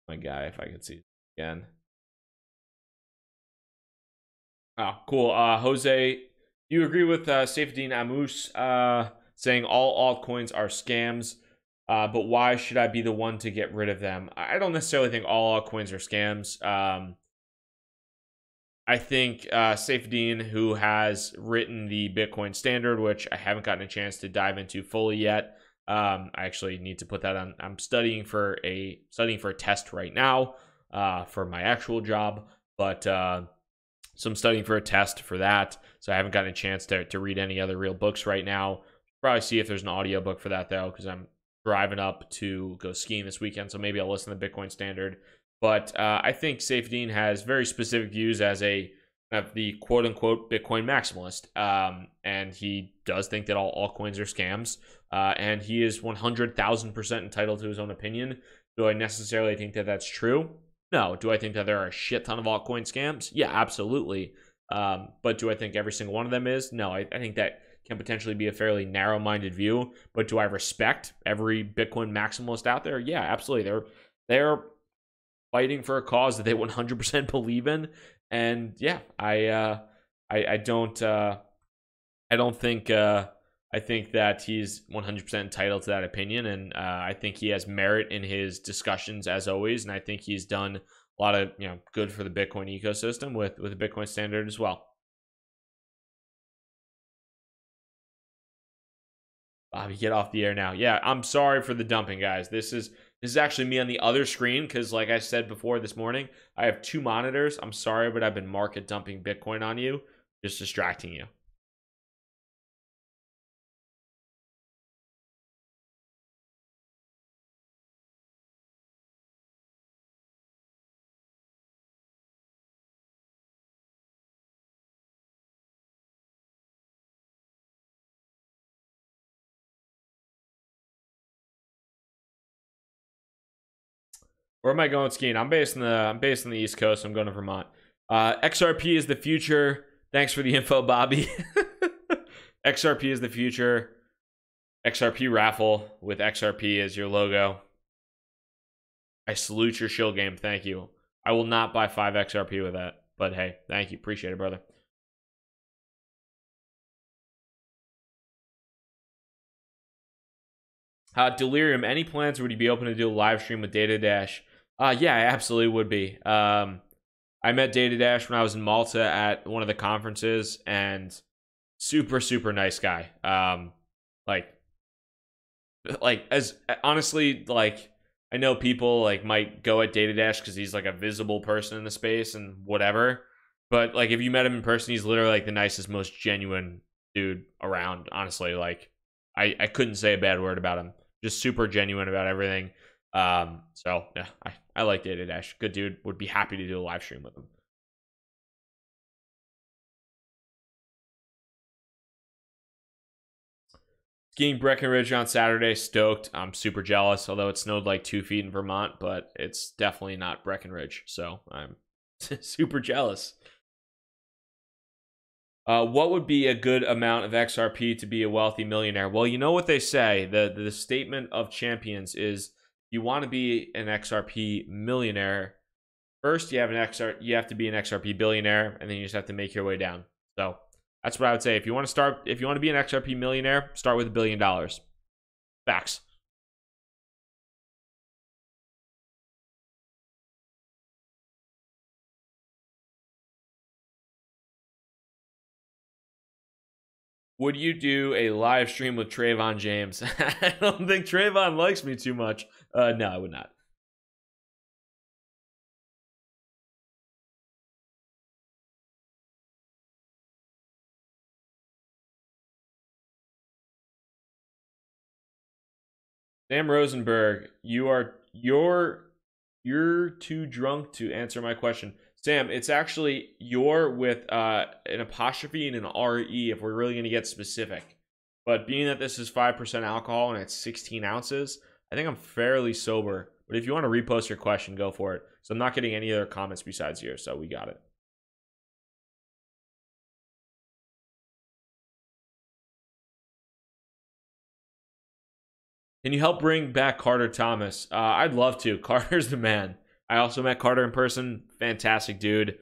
Speaker 1: My guy, if I can see it again. Oh, cool. Jose, do you agree with Saifedean Amus saying all altcoins are scams? But why should I be the one to get rid of them? I don't necessarily think all altcoins are scams. I think Saifedean, who has written the Bitcoin standard, which I haven't gotten a chance to dive into fully yet. I actually need to put that on. I'm studying for a test right now for my actual job, but so I'm studying for a test for that. So I haven't gotten a chance to read any other real books right now. Probably see if there's an audiobook for that though, because I'm driving up to go skiing this weekend, so maybe I'll listen to the Bitcoin Standard. But I think Saifedean has very specific views as the quote-unquote Bitcoin maximalist, and he does think that all altcoins are scams, and he is 100,000% entitled to his own opinion. Do I necessarily think that that's true? No. Do I think that there are a shit ton of altcoin scams? Yeah, absolutely. But do I think every single one of them is? No. I think that can potentially be a fairly narrow-minded view. But do I respect every Bitcoin maximalist out there? Yeah, absolutely. They're fighting for a cause that they 100% believe in, and yeah, I don't think I think that he's 100% entitled to that opinion, and I think he has merit in his discussions as always, and I think he's done a lot of good for the Bitcoin ecosystem with the Bitcoin Standard as well. Bobby, get off the air now. Yeah, I'm sorry for the dumping, guys. This is actually me on the other screen because, like I said before this morning, I have two monitors. I'm sorry, but I've been market dumping Bitcoin on you, just distracting you. Where am I going skiing? I'm based in the East Coast. I'm going to Vermont. XRP is the future. Thanks for the info, Bobby. XRP is the future. XRP raffle with XRP as your logo. I salute your shill game. Thank you. I will not buy 5 XRP with that. But hey, thank you. Appreciate it, brother. Delirium, any plans? Would you be open to do a live stream with Data Dash? Yeah, I absolutely would be. I met Data Dash when I was in Malta at one of the conferences, and super, super nice guy. Like as honestly, like I know people like might go at Data Dash because he's like a visible person in the space and whatever. But like if you met him in person, he's literally like the nicest, most genuine dude around. Honestly, like I couldn't say a bad word about him. Just super genuine about everything. So yeah, I like Data Dash. Good dude. Would be happy to do a live stream with him. Skiing Breckenridge on Saturday. Stoked. I'm super jealous, although it snowed like 2 feet in Vermont, but it's definitely not Breckenridge. So I'm super jealous. What would be a good amount of XRP to be a wealthy millionaire? Well, you know what they say. The statement of champions is you want to be an XRP millionaire. First, you have to be an XRP billionaire, and then you just have to make your way down. So that's what I would say. If you want to be an XRP millionaire, start with $1 billion. Facts. Would you do a live stream with Trayvon James? I don't think Trayvon likes me too much. No, I would not. Sam Rosenberg, you're You're too drunk to answer my question. Sam, it's actually you're with an apostrophe and an RE if we're really going to get specific. But being that this is 5% alcohol and it's 16 ounces, I think I'm fairly sober. But if you want to repost your question, go for it. So I'm not getting any other comments besides yours, so we got it. Can you help bring back Carter Thomas? I'd love to. Carter's the man. I also met Carter in person. Fantastic dude.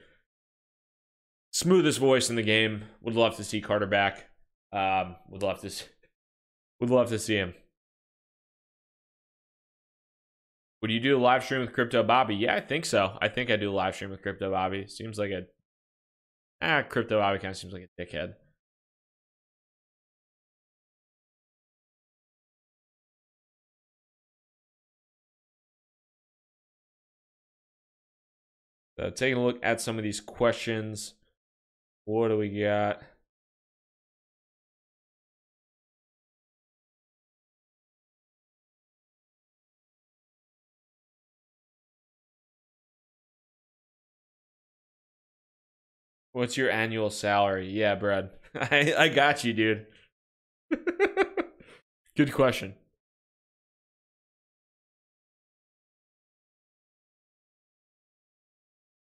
Speaker 1: Smoothest voice in the game. Would love to see Carter back. Would love to see him. Would you do a live stream with Crypto Bobby? Yeah, I think so. I think I do a live stream with Crypto Bobby. Seems like Crypto Bobby kind of seems like a dickhead. Taking a look at some of these questions. What do we got? What's your annual salary? Yeah, Brad. I got you, dude. Good question.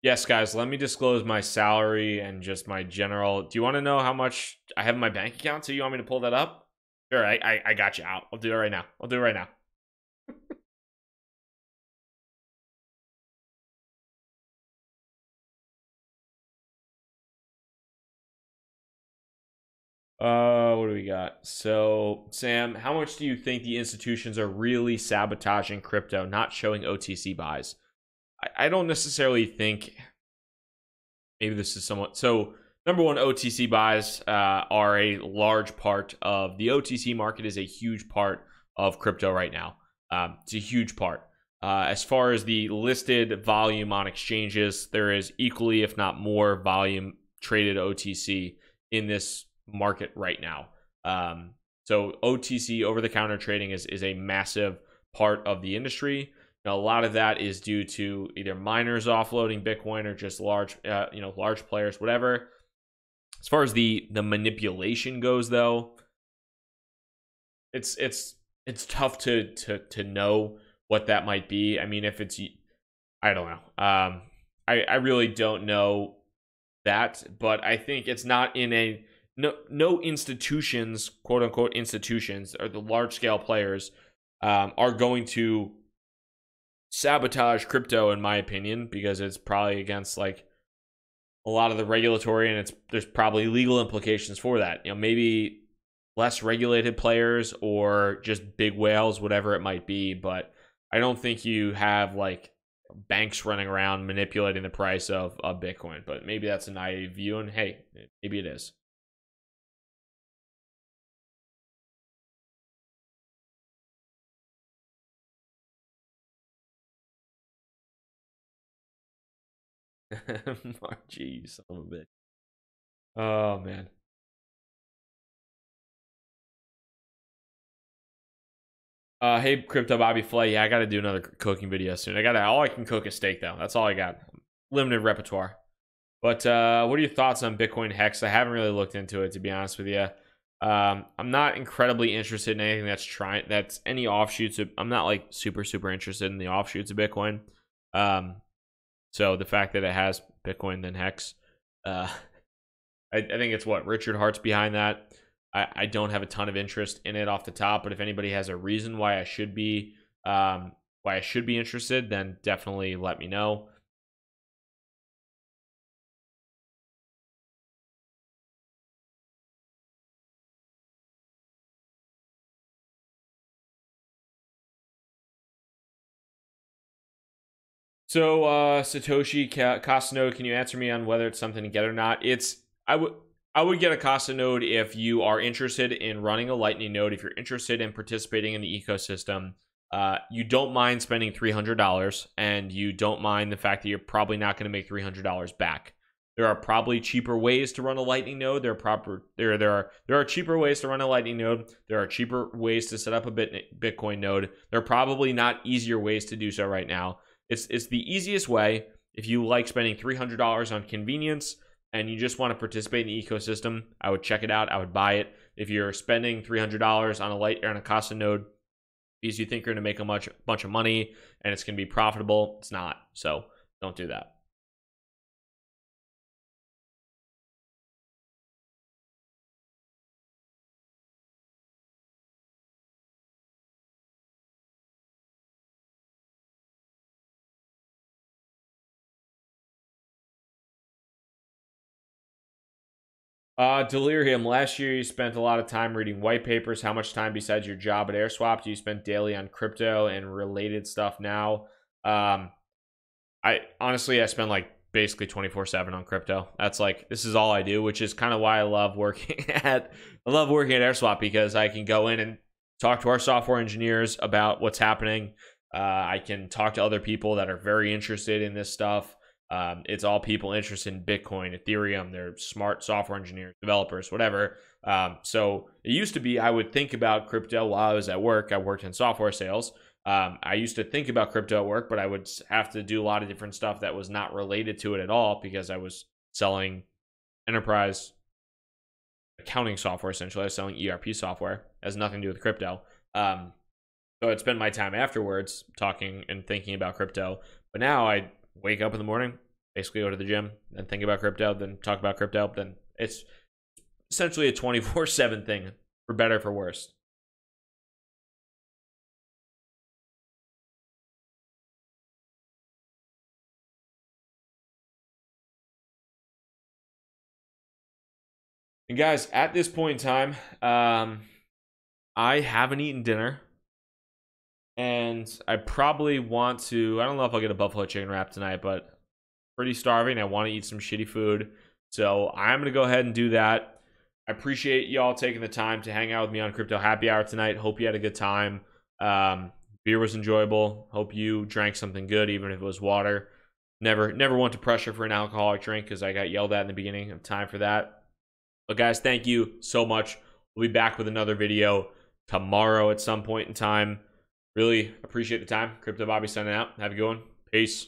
Speaker 1: Yes, guys, let me disclose my salary and just my general. Do you want to know how much I have in my bank account? So you want me to pull that up? Sure, I got you out. I'll do it right now. I'll do it right now. What do we got? So, Sam, how much do you think the institutions are really sabotaging crypto, not showing OTC buys? I don't necessarily think. Maybe this is somewhat. So, number one, OTC buys are a large part of the OTC market. Is a huge part of crypto right now. It's a huge part. As far as the listed volume on exchanges, there is equally, if not more, volume traded OTC in this market right now. So OTC, over-the-counter trading, is a massive part of the industry. Now, a lot of that is due to either miners offloading Bitcoin or just large players, whatever. As far as the manipulation goes, though, it's tough to know what that might be. I mean, if it's, I don't know. I really don't know that, but I think it's not in a no institutions, quote unquote institutions, or the large scale players are going to sabotage crypto, in my opinion, because it's probably against like a lot of the regulatory, and there's probably legal implications for that. You know, maybe less regulated players or just big whales, whatever it might be. But I don't think you have like banks running around manipulating the price of Bitcoin. But maybe that's a naive view, and hey, maybe it is. Jeez, son of a bitch. Oh man. Hey, Crypto Bobby Flay. Yeah, I got to do another cooking video soon. All I can cook is steak though. That's all I got. Limited repertoire. But what are your thoughts on Bitcoin Hex? I haven't really looked into it, to be honest with you. I'm not incredibly interested in anything that's any offshoots. I'm not like super interested in the offshoots of Bitcoin. So the fact that it has Bitcoin then Hex, I think it's what Richard Hart's behind that. I don't have a ton of interest in it off the top, but if anybody has a reason why I should be interested, then definitely let me know. So Satoshi Casa node, can you answer me on whether it's something to get or not? I would get a Casa node if you are interested in running a Lightning node, if you're interested in participating in the ecosystem. You don't mind spending $300, and you don't mind the fact that you're probably not going to make $300 back. There are probably cheaper ways to run a Lightning node. There are cheaper ways to run a Lightning node. There are cheaper ways to set up a Bitcoin node. There are probably not easier ways to do so right now. It's the easiest way. If you like spending $300 on convenience and you just want to participate in the ecosystem, I would check it out. I would buy it. If you're spending $300 on a Casa node because you think you're going to make a bunch of money and it's going to be profitable, it's not. So don't do that. Delirium, last year you spent a lot of time reading white papers. How much time besides your job at AirSwap do you spend daily on crypto and related stuff now? I honestly, I spend like basically 24/7 on crypto. That's like, this is all I do, which is kind of why I love working at AirSwap, because I can go in and talk to our software engineers about what's happening. I can talk to other people that are very interested in this stuff. It's all people interested in Bitcoin, Ethereum. They're smart software engineers, developers, whatever. So it used to be I would think about crypto while I was at work. I worked in software sales. I used to think about crypto at work, but I would have to do a lot of different stuff that was not related to it at all, because I was selling enterprise accounting software. Essentially, I was selling ERP software. It has nothing to do with crypto. So I'd spend my time afterwards talking and thinking about crypto. But now I wake up in the morning, basically go to the gym, then think about crypto, then talk about crypto. Then it's essentially a 24/7 thing, for better or for worse. And guys, at this point in time, I haven't eaten dinner. And I probably want to, I don't know if I'll get a buffalo chicken wrap tonight, but pretty starving. I want to eat some shitty food. So I'm going to go ahead and do that. I appreciate y'all taking the time to hang out with me on Crypto Happy Hour tonight. Hope you had a good time. Beer was enjoyable. Hope you drank something good, even if it was water. Never want to pressure for an alcoholic drink, because I got yelled at in the beginning of time for that. But guys, thank you so much. We'll be back with another video tomorrow at some point in time. Really appreciate the time. Crypto Bobby signing out. Have a good one. Peace.